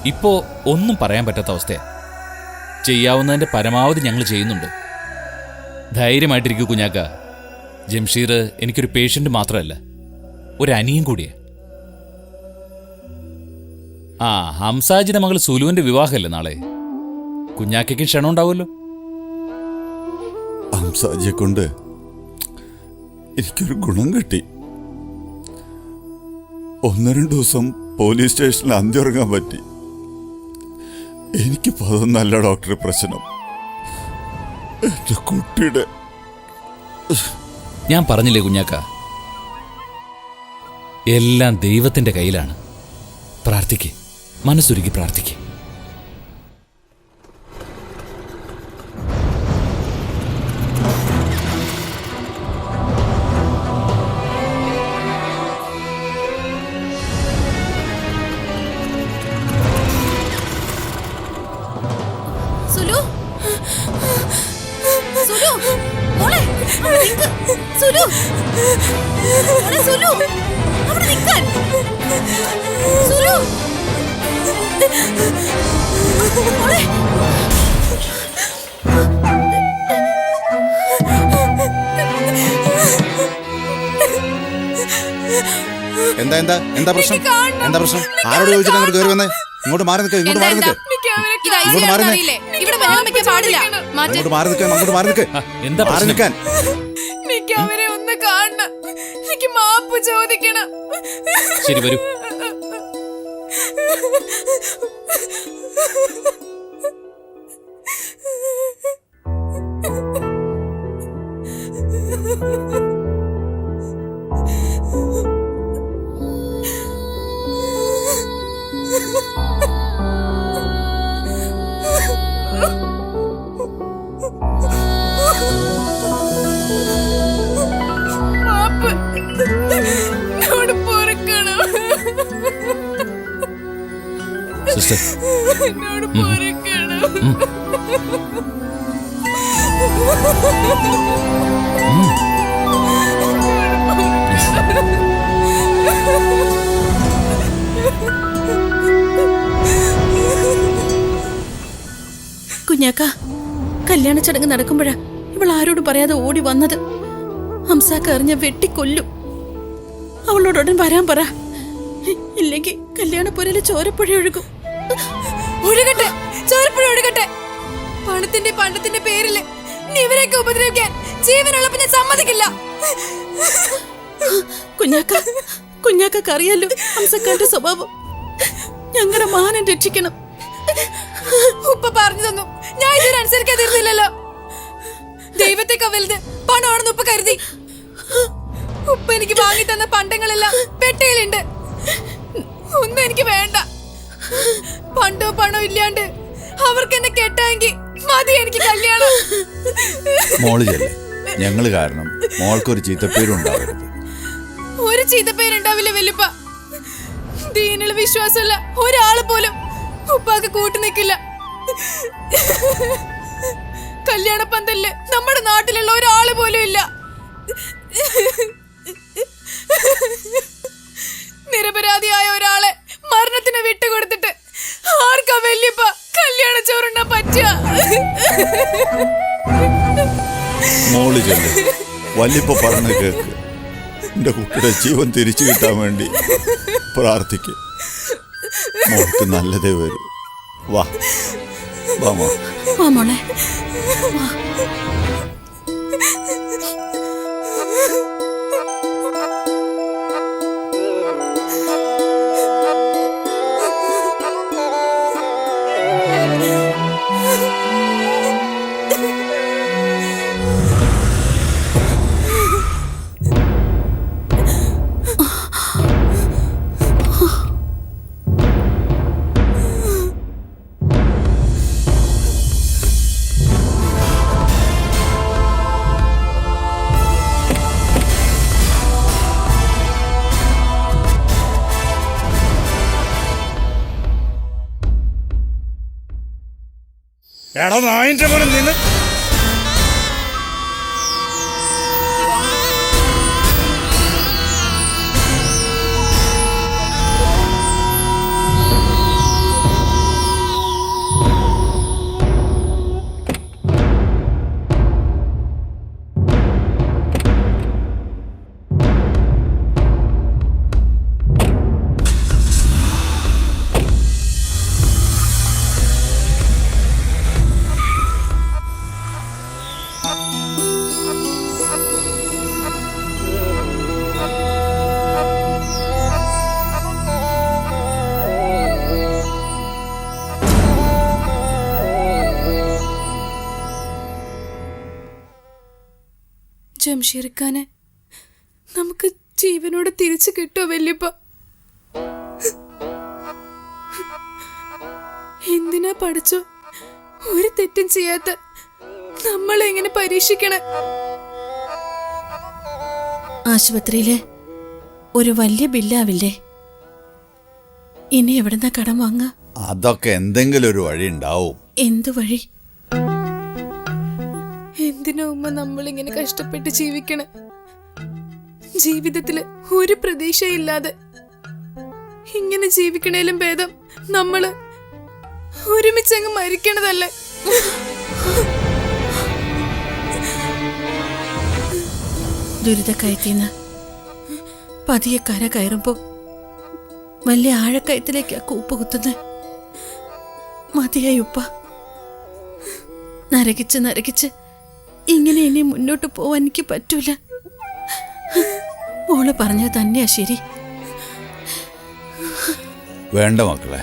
ഇപ്പോ ഒന്നും പറയാൻ പറ്റാത്ത അവസ്ഥയാ. ചെയ്യാവുന്നതിന്റെ പരമാവധി ഞങ്ങൾ ചെയ്യുന്നുണ്ട്. ധൈര്യമായിട്ടിരിക്കൂ കുഞ്ഞാക്ക. ജംഷീർ എനിക്കൊരു പേഷ്യന്റ് മാത്രമല്ല, ഒരു അനിയും കൂടിയാ. ഹംസാജിയുടെ മകൾ സുലുവിന്റെ വിവാഹമല്ലേ നാളെ? കുഞ്ഞാക്കയ്ക്ക് ക്ഷണം ഉണ്ടാവുമല്ലോ. ഹംസാജിയെ കൊണ്ട് എനിക്കൊരു ഗുണം കിട്ടി. 1-2 ദിവസം പോലീസ് സ്റ്റേഷനിൽ അന്തിയുറങ്ങാൻ പറ്റി. എനിക്കിപ്പോ അതൊന്നല്ല ഡോക്ടറെ പ്രശ്നം, എന്റെ കുട്ടിയുടെ. ഞാൻ പറഞ്ഞില്ലേ കുഞ്ഞാക്ക, എല്ലാം ദൈവത്തിന്റെ കയ്യിലാണ്. പ്രാർത്ഥിക്ക്, മനസ്സൊരുക്കി പ്രാർത്ഥിക്ക്. എന്താ എന്താ എന്താ പ്രശ്നം? എന്താ പ്രശ്നം? ആരോട് ചോദിച്ചിട്ട് അങ്ങോട്ട് കയറി വന്നേ? ഇങ്ങോട്ട് മാറി നിൽക്ക്, ഇങ്ങോട്ട് മാറി നിൽക്ക്, ഇങ്ങോട്ട് മാറി നിൽക്ക്, ഇവിടെ വെള്ളം വെക്കാൻ പാടില്ല. അങ്ങോട്ട് മാറി നിൽക്കാൻ, അങ്ങോട്ട് മാറി നിൽക്ക്, എന്താ മാറി പ്രശ്നം? നിൽക്കാൻ. എനിക്ക് അവരെ ഒന്ന് കാണണം. എനിക്ക് മാപ്പ് ചോദിക്കണം. ശരി, വരൂ. മാപ്പ് എന്നോട് പൊറുക്കണം. സിസ്റ്റർ, എന്നോട് പൊറുക്കണം. കുഞ്ഞാക്ക, കല്യാണ ചടങ്ങ് നടക്കുമ്പോഴാ ഇവൾ ആരോടും പറയാതെ ഓടി വന്നത്. ഹംസാക്ക അറിഞ്ഞ വെട്ടിക്കൊല്ലും. അവളോടുടൻ വരാൻ പറ, ഇല്ലെങ്കിൽ കല്യാണപ്പുരയില് ചോരപ്പുഴ ഒഴുകും. ഒഴുകട്ടെ, ചോരപ്പുഴ ഒഴുകട്ടെ. പണത്തിന്റെ പേരില് നീ ഇവരെയൊക്കെ ഉപദ്രവിക്കാൻ ജീവനുള്ളപ്പോ ഞാൻ സമ്മതിക്കില്ല. കുഞ്ഞാക്ക അറിയാലോ ഹംസക്കാന്റെ സ്വഭാവം. ഞങ്ങളുടെ മാനം രക്ഷിക്കണം. ഉപ്പ പറഞ്ഞു തന്നു, ഞാൻ ഇതുവരെ അനുസരിക്കാതിരുന്നില്ലല്ലോ. ദൈവത്തെക്കാ വലുത് പണമാണെന്ന് ഉപ്പ കരുതി. ഉപ്പ എനിക്ക് വാങ്ങി തന്ന പണ്ടങ്ങളെല്ലാം പെട്ടിയിലുണ്ട്. ഒന്നും എനിക്ക് വേണ്ട. പണ്ടോ പണോ ഇല്ലാണ്ട് അവർക്ക് എന്നെ കെട്ടാമെങ്കിൽ മതി എനിക്ക് കല്യാണം. മോള് ചെല്ലേ, ഞങ്ങള് കാരണം മോൾക്കൊരു ചീത്തപ്പേരുണ്ടാവരുത്. ഒരു ചീത്തപ്പേരുണ്ടാവില്ല വല്യപ്പ. ദീനുള്ള വിശ്വാസമല്ല ഒരാള് പോലും ഉപ്പാക്ക് കൂട്ടു നിൽക്കില്ല. കല്യാണ പന്തലില് നമ്മുടെ നാട്ടിലുള്ള ഒരാള് പോലും ഇല്ല. നിരപരാധിയായ ഒരാളെ മരണത്തിന് വിട്ടുകൊടുത്തിട്ട് ആർക്കാ വല്യപ്പ കല്യാണ ചോറുണ്ടാ പറ്റുക? മോള് ചെല്ലേ, വല്യപ്പ പറഞ്ഞ കേക്ക്. എന്റെ കുട്ടിയുടെ ജീവൻ തിരിച്ചു കിട്ടാൻ വേണ്ടി പ്രാർത്ഥിക്കും. മോൾക്ക് നല്ലതേ വരൂ. വാ വാ മോളെ. എടാ നായിന്റെ പോലെ നിന്ന് ജംഷീർഖാനെ നമുക്ക് ജീവനോട് തിരിച്ചു കിട്ടോ വല്യപ്പ? എന്തിനാ പഠിച്ചോ ഒരു തെറ്റും ചെയ്യാത്ത നമ്മളെ എങ്ങനെ പരീക്ഷിക്കണേ? ആശുപത്രിയിലെ ഒരു വലിയ ബില്ലാവില്ലേ? ഇനി എവിടുന്നാ കടം വാങ്ങ? അതൊക്കെ എന്തെങ്കിലും ഒരു വഴി ഉണ്ടാവും. എന്തു വഴി? എന്തിനാ ഉമ്മ നമ്മളിങ്ങനെ കഷ്ടപ്പെട്ട് ജീവിക്കണ? ജീവിതത്തില് ഒരു പ്രതീക്ഷയില്ലാതെ ഇങ്ങനെ ജീവിക്കണേലും ഭേദം നമ്മള് ഒരുമിച്ചങ്ങ് മരിക്കണതല്ലേ? ദുരിതക്കയത്തിന്ന് പതിയെ കര കയറുമ്പോ വലിയ ആഴക്കയത്തിലേക്കാ കൂപ്പ് കുത്തുന്നത്. മതിയായി ഉപ്പ. നരകിച്ച് നരകിച്ച് ഇങ്ങനെ ഇനി മുന്നോട്ട് പോവാൻ എനിക്ക് പറ്റൂല. മോള് പറഞ്ഞത് തന്നെയാ ശരി. വേണ്ട മക്കളെ,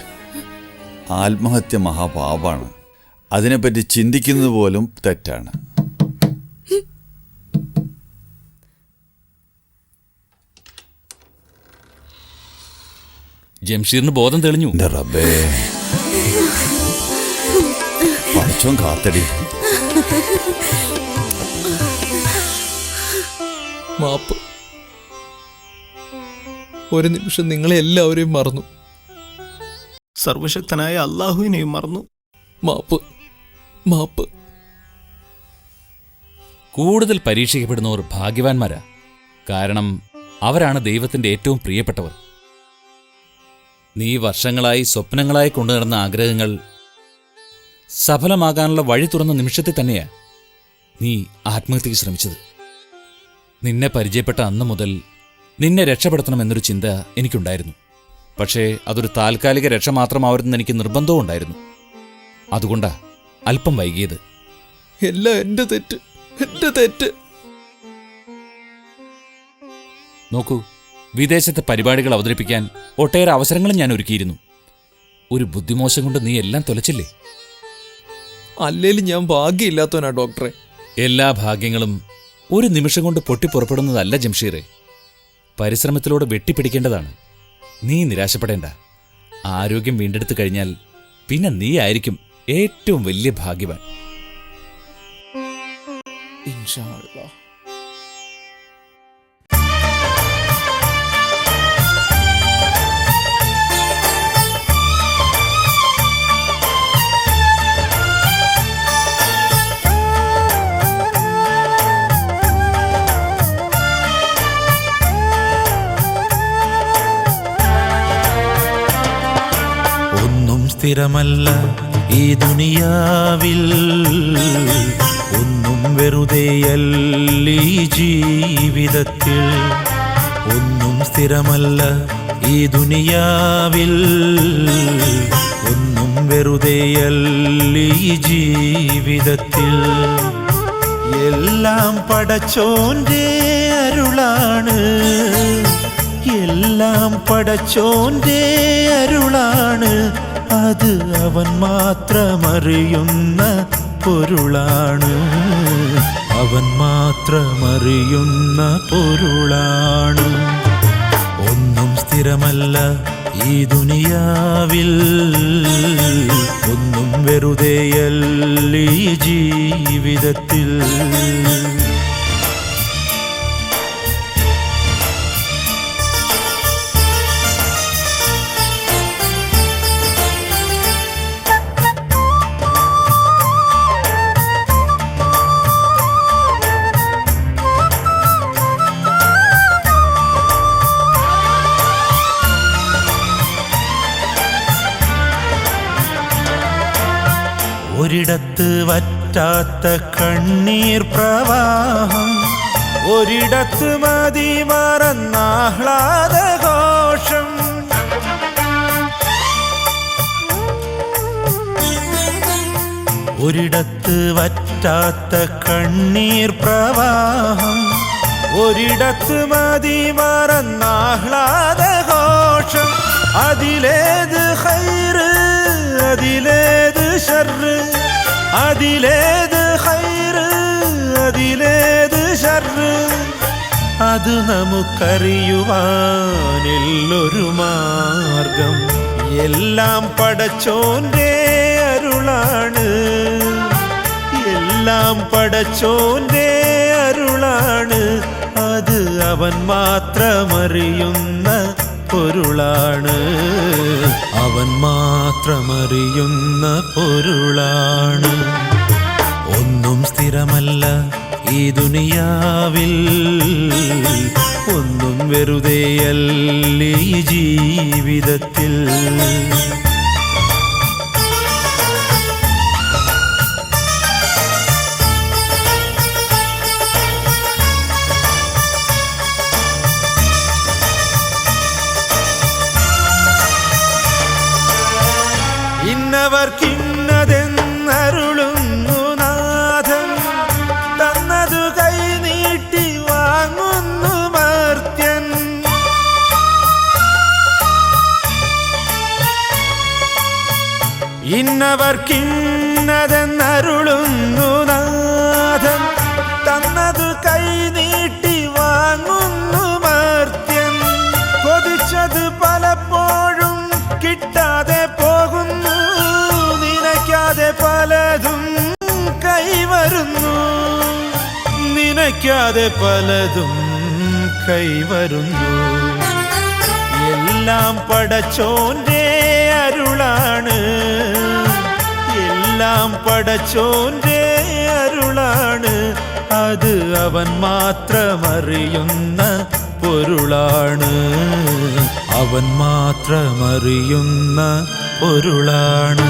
ആത്മഹത്യ മഹാപാപാണ്. അതിനെപ്പറ്റി ചിന്തിക്കുന്നത് പോലും തെറ്റാണ്. ജംഷീറിന് ബോധം തെളിഞ്ഞു. എൻ്റെ റബ്ബേ, പടച്ചോൻ കാത്തടി. മാപ്പ്. ഒരു നിമിഷം നിങ്ങളെ എല്ലാവരെയും മറന്നു. സർവശക്തനായ അള്ളാഹുവിനെയും മറന്നു. മാപ്പ്, മാപ്പ്. കൂടുതൽ പരീക്ഷിക്കപ്പെടുന്നവർ ഭാഗ്യവാന്മാരാ. കാരണം അവരാണ് ദൈവത്തിന്റെ ഏറ്റവും പ്രിയപ്പെട്ടവർ. നീ വർഷങ്ങളായി സ്വപ്നങ്ങളായി കൊണ്ടുനടന്ന ആഗ്രഹങ്ങൾ സഫലമാകാനുള്ള വഴി തുറന്ന നിമിഷത്തിൽ തന്നെയാ നീ ആത്മഹത്യക്ക് ശ്രമിച്ചത്. നിന്നെ പരിചയപ്പെട്ട അന്നു മുതൽ നിന്നെ രക്ഷപ്പെടുത്തണമെന്നൊരു ചിന്ത എനിക്കുണ്ടായിരുന്നു. പക്ഷേ അതൊരു താൽക്കാലിക രക്ഷ മാത്രമാവരുതെന്ന് എനിക്ക് നിർബന്ധവും ഉണ്ടായിരുന്നു. അതുകൊണ്ടാ അല്പം വൈകിയത്. എല്ലാം എൻ്റെ തെറ്റ്, എൻ്റെ തെറ്റ്. നോക്കൂ, വിദേശത്തെ പരിപാടികൾ അവതരിപ്പിക്കാൻ ഒട്ടേറെ അവസരങ്ങളും ഞാൻ ഒരുക്കിയിരുന്നു. ഒരു ബുദ്ധിമോശം കൊണ്ട് നീ എല്ലാം തൊലച്ചില്ലേ? അല്ലേലും ഞാൻ ഭാഗ്യമില്ലാത്തവനാ ഡോക്ടറെ. എല്ലാ ഭാഗ്യങ്ങളും ഒരു നിമിഷം കൊണ്ട് പൊട്ടിപ്പുറപ്പെടുന്നതല്ല ജംഷീറെ. പരിശ്രമത്തിലൂടെ വെട്ടിപ്പിടിക്കേണ്ടതാണ്. നീ നിരാശപ്പെടേണ്ട. ആരോഗ്യം വീണ്ടെടുത്തു കഴിഞ്ഞാൽ പിന്നെ നീ ആയിരിക്കും ഏറ്റവും വലിയ ഭാഗ്യവാൻ. ഇൻഷാ അല്ലാഹ്. സ്ഥിരമല്ല ഈ ദുനിയാവിൽ, ഒന്നും വെറുതെയല്ല ഈ ജീവിതത്തിൽ. ഒന്നും സ്ഥിരമല്ല ഈ ദുനിയാവിൽ, ഒന്നും വെറുതെയല്ല ഈ ജീവിതത്തിൽ. എല്ലാം പടച്ചോന്റെ അരുളാണ്, എല്ലാം പടച്ചോന്റെ അരുളാണ്. അത് അവൻ മാത്രമറിയുന്ന പൊരുളാണ്, അവൻ മാത്രമറിയുന്ന പൊരുളാണ്. ഒന്നും സ്ഥിരമല്ല ഈ ദുനിയാവിൽ, ഒന്നും വെറുതെയല്ല ഈ ജീവിതത്തിൽ. ഒരിടത്ത് വറ്റാത്ത കണ്ണീർ പ്രവാഹം, ഒരിടത്ത് മതി മറന്നാഹ്ലാദഘോഷം. ഒരിടത്ത് വറ്റാത്ത കണ്ണീർ പ്രവാഹം, ഒരിടത്ത് മതി മറന്നാഹ്ലാദഘോഷം. അതിലേത് ഖൈറ്, അതിലേത് ഷർറ്, അതിലേത് ഖൈറ്, അതിലേത് ഷർറ്, അത് നമുക്കറിയുവാനില്ലൊരു മാർഗം. എല്ലാം പടച്ചോന്റെ അരുളാണ്, എല്ലാം പടച്ചോന്റെ അരുളാണ്. അത് അവൻ മാത്രമറിയുന്ന പൊരുളാണ്, അവൻ മാത്രമറിയുന്ന പൊരുളാണ്. ഒന്നും സ്ഥിരമല്ല ഈ ദുനിയാവിൽ, ഒന്നും വെറുതെയല്ല ഈ ജീവിതത്തിൽ. ഇന്നവർക്കിന്നതെന്നരുളുന്നു നാഥൻ, തന്നത് കൈനീട്ടി വാങ്ങുന്നു മർത്യൻ. കൊതിച്ചത് പലപ്പോഴും കിട്ടാതെ പോകുന്നു, നനയ്ക്കാതെ പലതും കൈവരുന്നു, നനയ്ക്കാതെ പലതും കൈവരുന്നു. എല്ലാം പടച്ചോന്റെ അരുളാണ്, എല്ലാം പടച്ചോന്റെ അരുളാണ്, അത് അവൻ മാത്രമറിയുന്ന പൊരുളാണ്, അവൻ മാത്രമറിയുന്ന പൊരുളാണ്.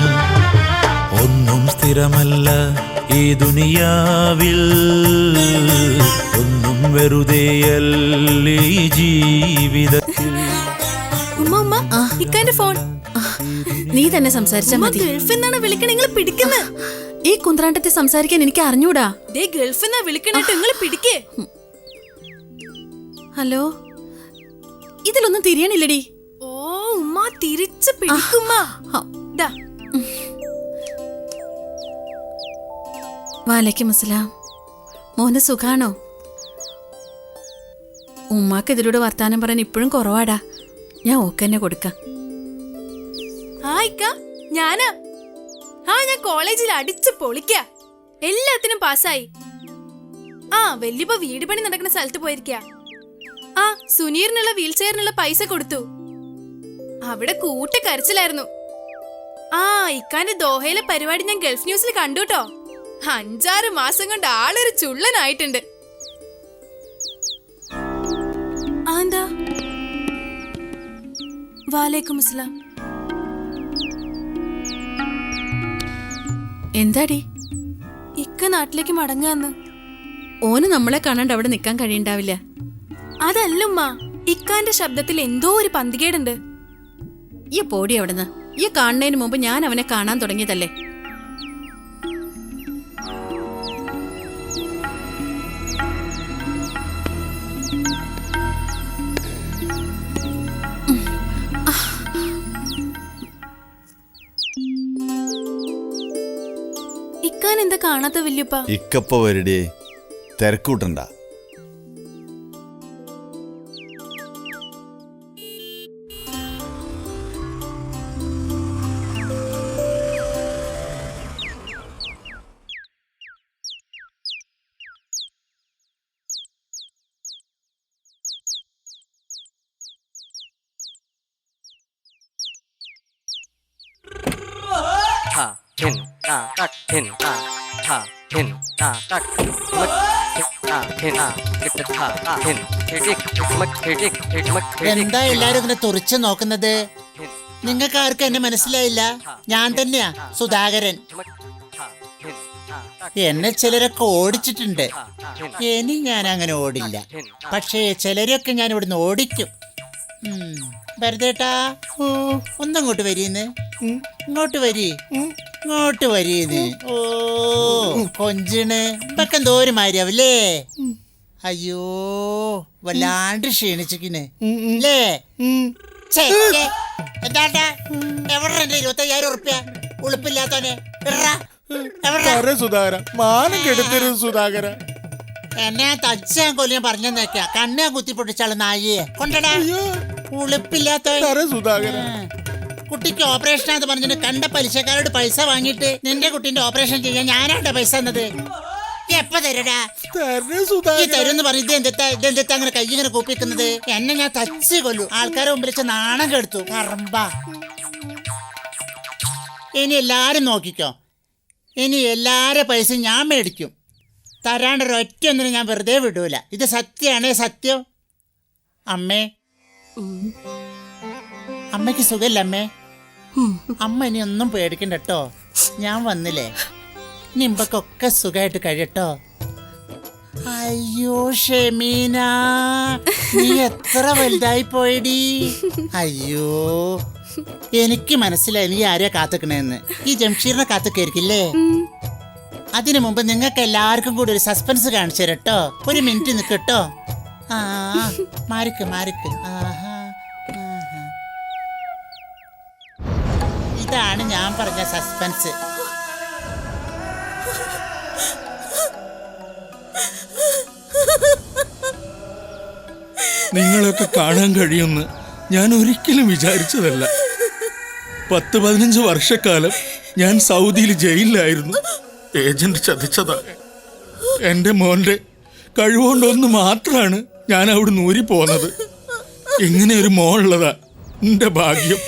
ഒന്നും സ്ഥിരമല്ല ഈ ദുനിയാവിൽ, ഒന്നും വെറുതെയല്ല ഈ ജീവിതത്തിൽ. ഇക്കാന്റെ ഫോൺ. നീ തന്നെ സംസാരിച്ചാ മതി. ഗൾഫിൽ നിന്നാണ് വിളിക്കണ, നിങ്ങൾ പിടിക്കുന്നത്. ഈ കുന്ത്രാണ്ടത്തെ സംസാരിക്കാൻ എനിക്ക് അറിഞ്ഞൂടാ. ദേ ഗൾഫിൽ നിന്നാ വിളിക്കണിട്ട് നിങ്ങൾ പിടിക്കേ. ഹലോ, ഇതിലൊന്നും തിരിയണില്ലടി. ഓ ഉമ്മ തിരിച്ച് പിടിക്കുമ്മ. ദാ വാലൈക്കും അസ്സലാം. മോന് സുഖാണോ? ഉമ്മാക്ക് ഇതിലൂടെ വർത്താനം പറയാൻ ഇപ്പോഴും കുറവാടാ. ഞാൻ ഓക്കെന്നെ കൊടുക്കാം. ഞാനാ. ഞാൻ കോളേജിൽ അടിച്ച് പൊളിക്ക, എല്ലാത്തിനും പാസ്സായി. വല്യപ്പ വീട് പണി നടക്കുന്ന സ്ഥലത്ത് പോയിരിക്ക. സുനീറിനുള്ള വീൽ ചെയറിനുള്ള പൈസ കൊടുത്തു. അവിടെ കൂട്ടക്കരച്ചിലായിരുന്നു. ഇക്കാന്റെ ദോഹയിലെ പരിപാടി ഞാൻ ഗൾഫ് ന്യൂസിൽ കണ്ടു കേട്ടോ. 5-6 മാസം കൊണ്ട് ആളൊരു ചുള്ളനായിട്ടുണ്ട്. എന്താ? വാലേക്കും അസ്സലാം. എന്താടി? ഇക്ക നാട്ടിലേക്ക് മടങ്ങാന്ന്. ഓന് നമ്മളെ കാണാണ്ട് അവിടെ നിക്കാൻ കഴിയണ്ടാവില്ല. അതല്ലുമ്മ, ഇക്കാന്റെ ശബ്ദത്തിൽ എന്തോ ഒരു പന്തികേടുണ്ട്. ഈ പോടി അവിടുന്ന്. ഈ കാണുന്നതിന് മുമ്പ് ഞാൻ അവനെ കാണാൻ തുടങ്ങിയതല്ലേ. ഇക്കാൻ എന്താ കാണാത്ത വല്യപ്പ? ഇക്കപ്പ വരടേ, തിരക്കൂട്ടണ്ട. എന്താ എല്ലാരും ഇങ്ങനെ തുറിച്ചു നോക്കുന്നത്? നിങ്ങൾക്ക് ആർക്കും എന്നെ മനസ്സിലായില്ല? ഞാൻ തന്നെയാ സുധാകരൻ. എന്നെ ചിലരൊക്കെ ഓടിച്ചിട്ടുണ്ട്. ഇനി ഞാൻ അങ്ങനെ ഓടില്ല. പക്ഷേ ചിലരൊക്കെ ഞാൻ ഇവിടുന്ന് ഓടിക്കും. ഭരതേട്ടാ, ഒന്നങ്ങോട്ട് വരീന്ന്. ഇങ്ങോട്ട് വരീന്ന്. ഓ കൊഞ്ചിണ് ഇപ്പൊക്കെ എന്തോരം മാരിയാവല്ലേ? അയ്യോ, വല്ലാണ്ട് ക്ഷീണിച്ചിക്കിന് അല്ലേ? എന്താട്ടാ എവിടെ 25,000 ഉറുപ്പ്യ ഉളുപ്പില്ലാത്തവനെ? മാനം കെടുത്തരുത് സുധാകര. എന്നെ തച്ചാൻ കൊല്ലിയാൻ പറഞ്ഞേക്കാ. കണ്ണാ കുത്തിപ്പൊട്ടിച്ചാള് നായിയെ കൊണ്ടടാ. ഉളുപ്പില്ലാത്തവൻ സുധാകര. കുട്ടിക്ക് ഓപ്പറേഷൻ ആണെന്ന് പറഞ്ഞിട്ട് കണ്ട പലിശക്കാരോട് പൈസ വാങ്ങിയിട്ട് നിന്റെ കുട്ടീന്റെ ഓപ്പറേഷൻ ചെയ്യാൻ ഞാനാണ്ട പൈസ എന്നത്. എപ്പ തരടാ? ഈ തരുന്ന് പറഞ്ഞ ഇതെന്താ അങ്ങനെ കൈ ഇങ്ങനെ കൂപ്പിക്കുന്നത്? എന്നെ ഞാൻ തച്ച് കൊല്ലു. ആൾക്കാരെ മുമ്പിൽ വെച്ച് നാണം കെടുത്തു. പറമ്പ. ഇനി എല്ലാരും നോക്കിക്കോ. ഇനി എല്ലാരെ പൈസ ഞാൻ മേടിക്കും. തരാണ്ടൊരൊറ്റ ഒന്നിനും ഞാൻ വെറുതെ വിടൂല. ഇത് സത്യമാണേ സത്യം. അമ്മേ, അമ്മയ്ക്ക് സുഖല്ല അമ്മേ? അമ്മ ഇനി ഒന്നും പേടിക്കണ്ട കേട്ടോ. ഞാൻ വന്നില്ലേ, നിമ്പക്കൊക്കെ സുഖമായിട്ട് കഴിയട്ടോ. അയ്യോ ഷെമീന, നീ എത്ര വലുതായി പോയടി. അയ്യോ, എനിക്ക് മനസ്സിലായി നീ ആരെയാ കാത്തുക്കണേന്ന്. ഈ ജംഷീറിനെ കാത്തുക്കായിരിക്കില്ലേ? അതിനു മുമ്പ് നിങ്ങൾക്ക് എല്ലാവർക്കും കൂടി ഒരു സസ്പെൻസ് കാണിച്ചു തരട്ടോ. ഒരു മിനിറ്റ് നിൽക്കട്ടോ. മാറിക്ക്. ഇതാണ് ഞാൻ പറഞ്ഞ സസ്പെൻസ്. നിങ്ങളൊക്കെ കാണാൻ കഴിയുമെന്ന് ഞാൻ ഒരിക്കലും വിചാരിച്ചതല്ല. 10-15 വർഷക്കാലം ഞാൻ സൗദിയിൽ ജയിലിലായിരുന്നു. ഏജന്റ് ചതിച്ചതാ. എൻ്റെ മോൻ്റെ കഴിവുകൊണ്ടൊന്ന് മാത്രമാണ് ഞാൻ അവിടെ നൂരി പോന്നത്. ഇങ്ങനെ ഒരു മോളുള്ളതാ എൻ്റെ ഭാഗ്യം.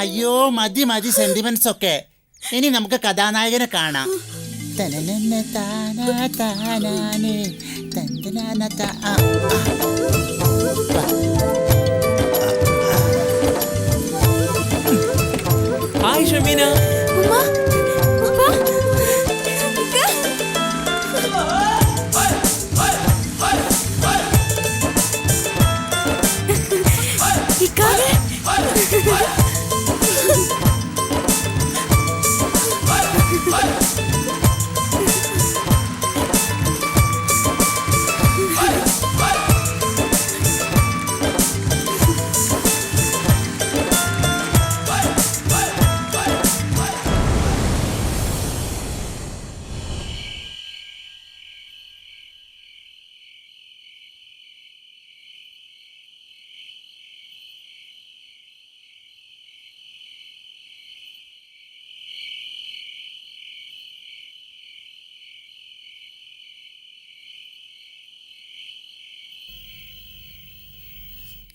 അയ്യോ മതി മതി സെന്റിമെന്റ്സ് ഒക്കെ. ഇനി നമുക്ക് കഥാനായകനെ കാണാം. തനനന താനാ താനാനേ, തന്തനാന താ. ഹായ് ഷമീന.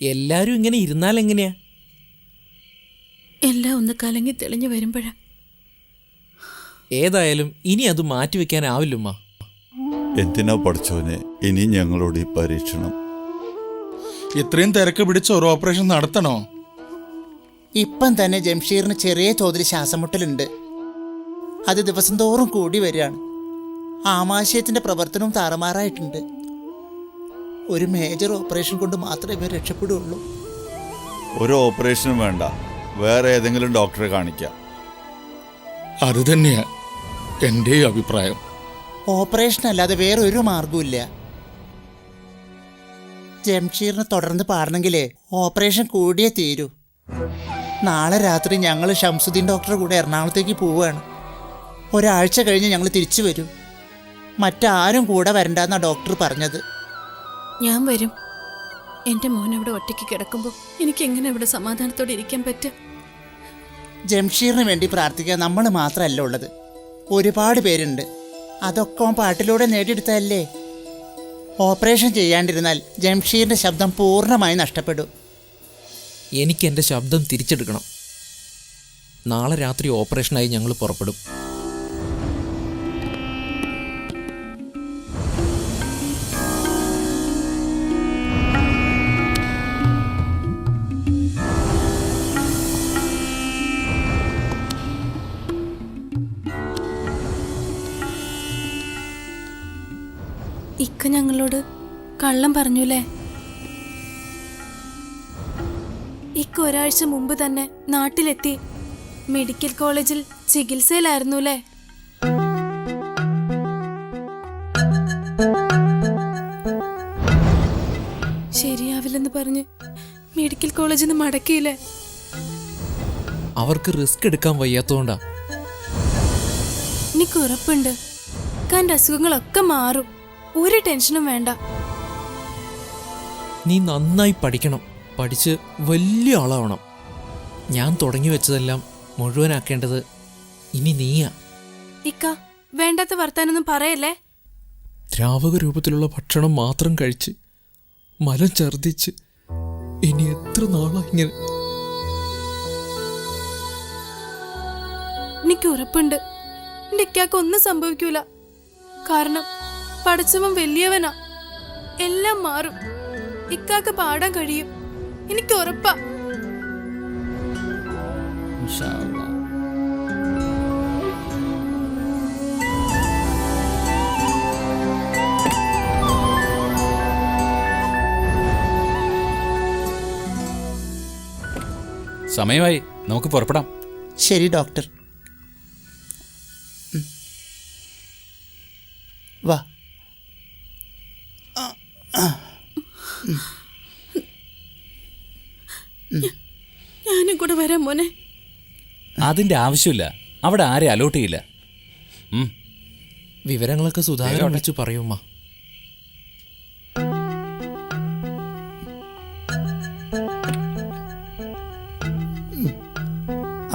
എല്ലാരും ഇങ്ങനെ ഇരുന്നാൽ എങ്ങനെയാ? എല്ലാം ഒന്ന് കലങ്ങി തെളിഞ്ഞു വരുമ്പോഴാ. ഏതായാലും ഇനി അത് മാറ്റിവെക്കാനാവില്ലുമ്മ. എന്തിനാ പഠിച്ചോനെ ഇനി ഞങ്ങളോട് ഈ പരീക്ഷണം? ഇത്രയും തിരക്ക് പിടിച്ച ഒരു ഓപ്പറേഷൻ നടത്തണോ? ഇപ്പം തന്നെ ജംഷീറിന് ചെറിയ തോതിൽ ശ്വാസമുട്ടലുണ്ട്. അത് ദിവസം തോറും കൂടി വരികയാണ്. ആമാശയത്തിൻ്റെ പ്രവർത്തനവും താറുമാറായിട്ടുണ്ട്. ഒരു മേജർ ഓപ്പറേഷൻ കൊണ്ട് മാത്രമേ രക്ഷപ്പെടുള്ളൂ. ഒരു ഓപ്പറേഷനും വേണ്ട, വേറെ ഏതെങ്കിലും ഡോക്ടറെ കാണിക്കാം. അത് തന്നെയാ എൻ്റെ അഭിപ്രായം. ഓപ്പറേഷൻ അല്ലാതെ വേറെ ഒരു മാർഗവുമില്ല. ജംഷീറിനെ തുടർന്ന് പാടണമെങ്കിലേ ഓപ്പറേഷൻ കൂടിയേ തീരൂ. നാളെ രാത്രി ഞങ്ങൾ ഷംസുദ്ദീൻ ഡോക്ടറുടെ കൂടെ എറണാകുളത്തേക്ക് പോവുകയാണ്. ഒരാഴ്ച കഴിഞ്ഞ് ഞങ്ങൾ തിരിച്ചു വരും. മറ്റാരും കൂടെ വരണ്ടെന്നാണ് ഡോക്ടർ പറഞ്ഞത്. ഞാൻ വരും. എൻ്റെ മോൻ അവിടെ ഒറ്റയ്ക്ക് കിടക്കുമ്പോൾ എനിക്ക് എങ്ങനെ ഇവിടെ സമാധാനത്തോടെ ഇരിക്കാൻ പറ്റും? ജംഷീറിന് വേണ്ടി പ്രാർത്ഥിക്കാൻ നമ്മൾ മാത്രമല്ല ഉള്ളത്, ഒരുപാട് പേരുണ്ട്. അതൊക്കെ പാട്ടിലൂടെ നേടിയെടുത്തതല്ലേ. ഓപ്പറേഷൻ ചെയ്യാണ്ടിരുന്നാൽ ജംഷീറിൻ്റെ ശബ്ദം പൂർണ്ണമായി നഷ്ടപ്പെടും. എനിക്ക് എൻ്റെ ശബ്ദം തിരിച്ചെടുക്കണം. നാളെ രാത്രി ഓപ്പറേഷനായി ഞങ്ങൾ പുറപ്പെടും. ഇക്ക ഞങ്ങളോട് കള്ളം പറഞ്ഞുല്ലേ? ഇക്ക ഒരാഴ്ച മുമ്പ് തന്നെ നാട്ടിലെത്തി മെഡിക്കൽ കോളേജിൽ ചികിത്സയിലായിരുന്നുല്ലേ? ശരിയാവില്ലെന്ന് പറഞ്ഞ് മെഡിക്കൽ കോളേജിൽ നിന്ന് മടക്കിയില്ലേ? അവർക്ക് റിസ്ക് എടുക്കാൻ വയ്യാത്തതുകൊണ്ടാ. എനിക്ക് ഉറപ്പുണ്ട് കണ്ട അസുഖങ്ങളൊക്കെ മാറും. ഒരു ടെൻഷനും വേണ്ട. നീ നന്നായി പഠിക്കണം, പഠിച്ച് വലിയ ആളാവണം. ഞാൻ തുടങ്ങി വെച്ചതെല്ലാം മുഴുവനാക്കേണ്ടത് ഇനി നീയാ. ഇക്ക വേണ്ടാത്ത വർത്താനൊന്നും പറയല്ലേ. ദ്രാവക രൂപത്തിലുള്ള ഭക്ഷണം മാത്രം കഴിച്ച് മലം ഛർദിച്ച് ഇനി എത്ര നാളാ ഇങ്ങനെ? എനിക്ക് ഉറപ്പുണ്ട് എന്റെ ഇക്കാക്ക് ഒന്നും സംഭവിക്കൂല. കാരണം പഠിച്ചവൻ വലിയവനാ. എല്ലാം മാറും. ഇക്കാക്ക് പാടാൻ കഴിയും. എനിക്ക് ഉറപ്പാ. സമയമായി, നമുക്ക് പുറപ്പെടാം. ശരി ഡോക്ടർ. വാ. ഞാനും കൂടെ വരാം മോനെ. അതിന്റെ ആവശ്യമില്ല, അവിടെ ആരെ അലോട്ട് ചെയ്യില്ല. വിവരങ്ങളൊക്കെ സുധാകരൻ വിളിച്ചു പറയുമ്മ.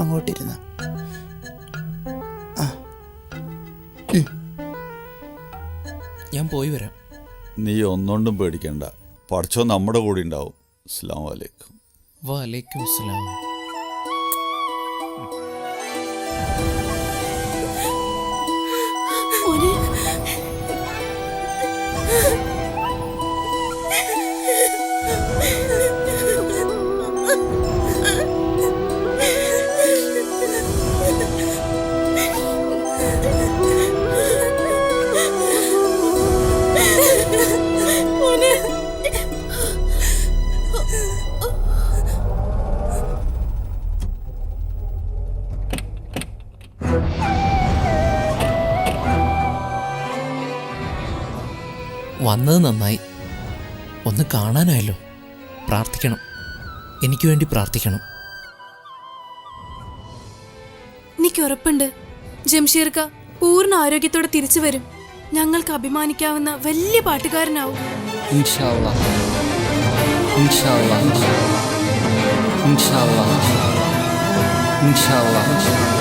അങ്ങോട്ടിരുന്ന ഞാൻ പോയി വരാം. നീ ഒന്നുകൊണ്ടും പേടിക്കണ്ട, പഠിച്ചോ നമ്മുടെ കൂടെ ഉണ്ടാവും. അസ്സലാമു അലൈക്കും. വലൈക്കും അസ്സലാം. മോനെ വന്നത് നന്നായി, ഒന്ന് കാണാനായല്ലോ. പ്രാർത്ഥിക്കണം, എനിക്ക് വേണ്ടി പ്രാർത്ഥിക്കണം. എനിക്ക് ഉറപ്പുണ്ട് ജംഷീർക്ക പൂർണ്ണ ആരോഗ്യത്തോടെ തിരിച്ചു വരും. ഞങ്ങൾക്ക് അഭിമാനിക്കാവുന്ന വലിയ പാട്ടുകാരനാവും. ഇൻഷാ അല്ലാഹ്, ഇൻഷാ അല്ലാഹ്, ഇൻഷാ അല്ലാഹ്, ഇൻഷാ അല്ലാഹ്.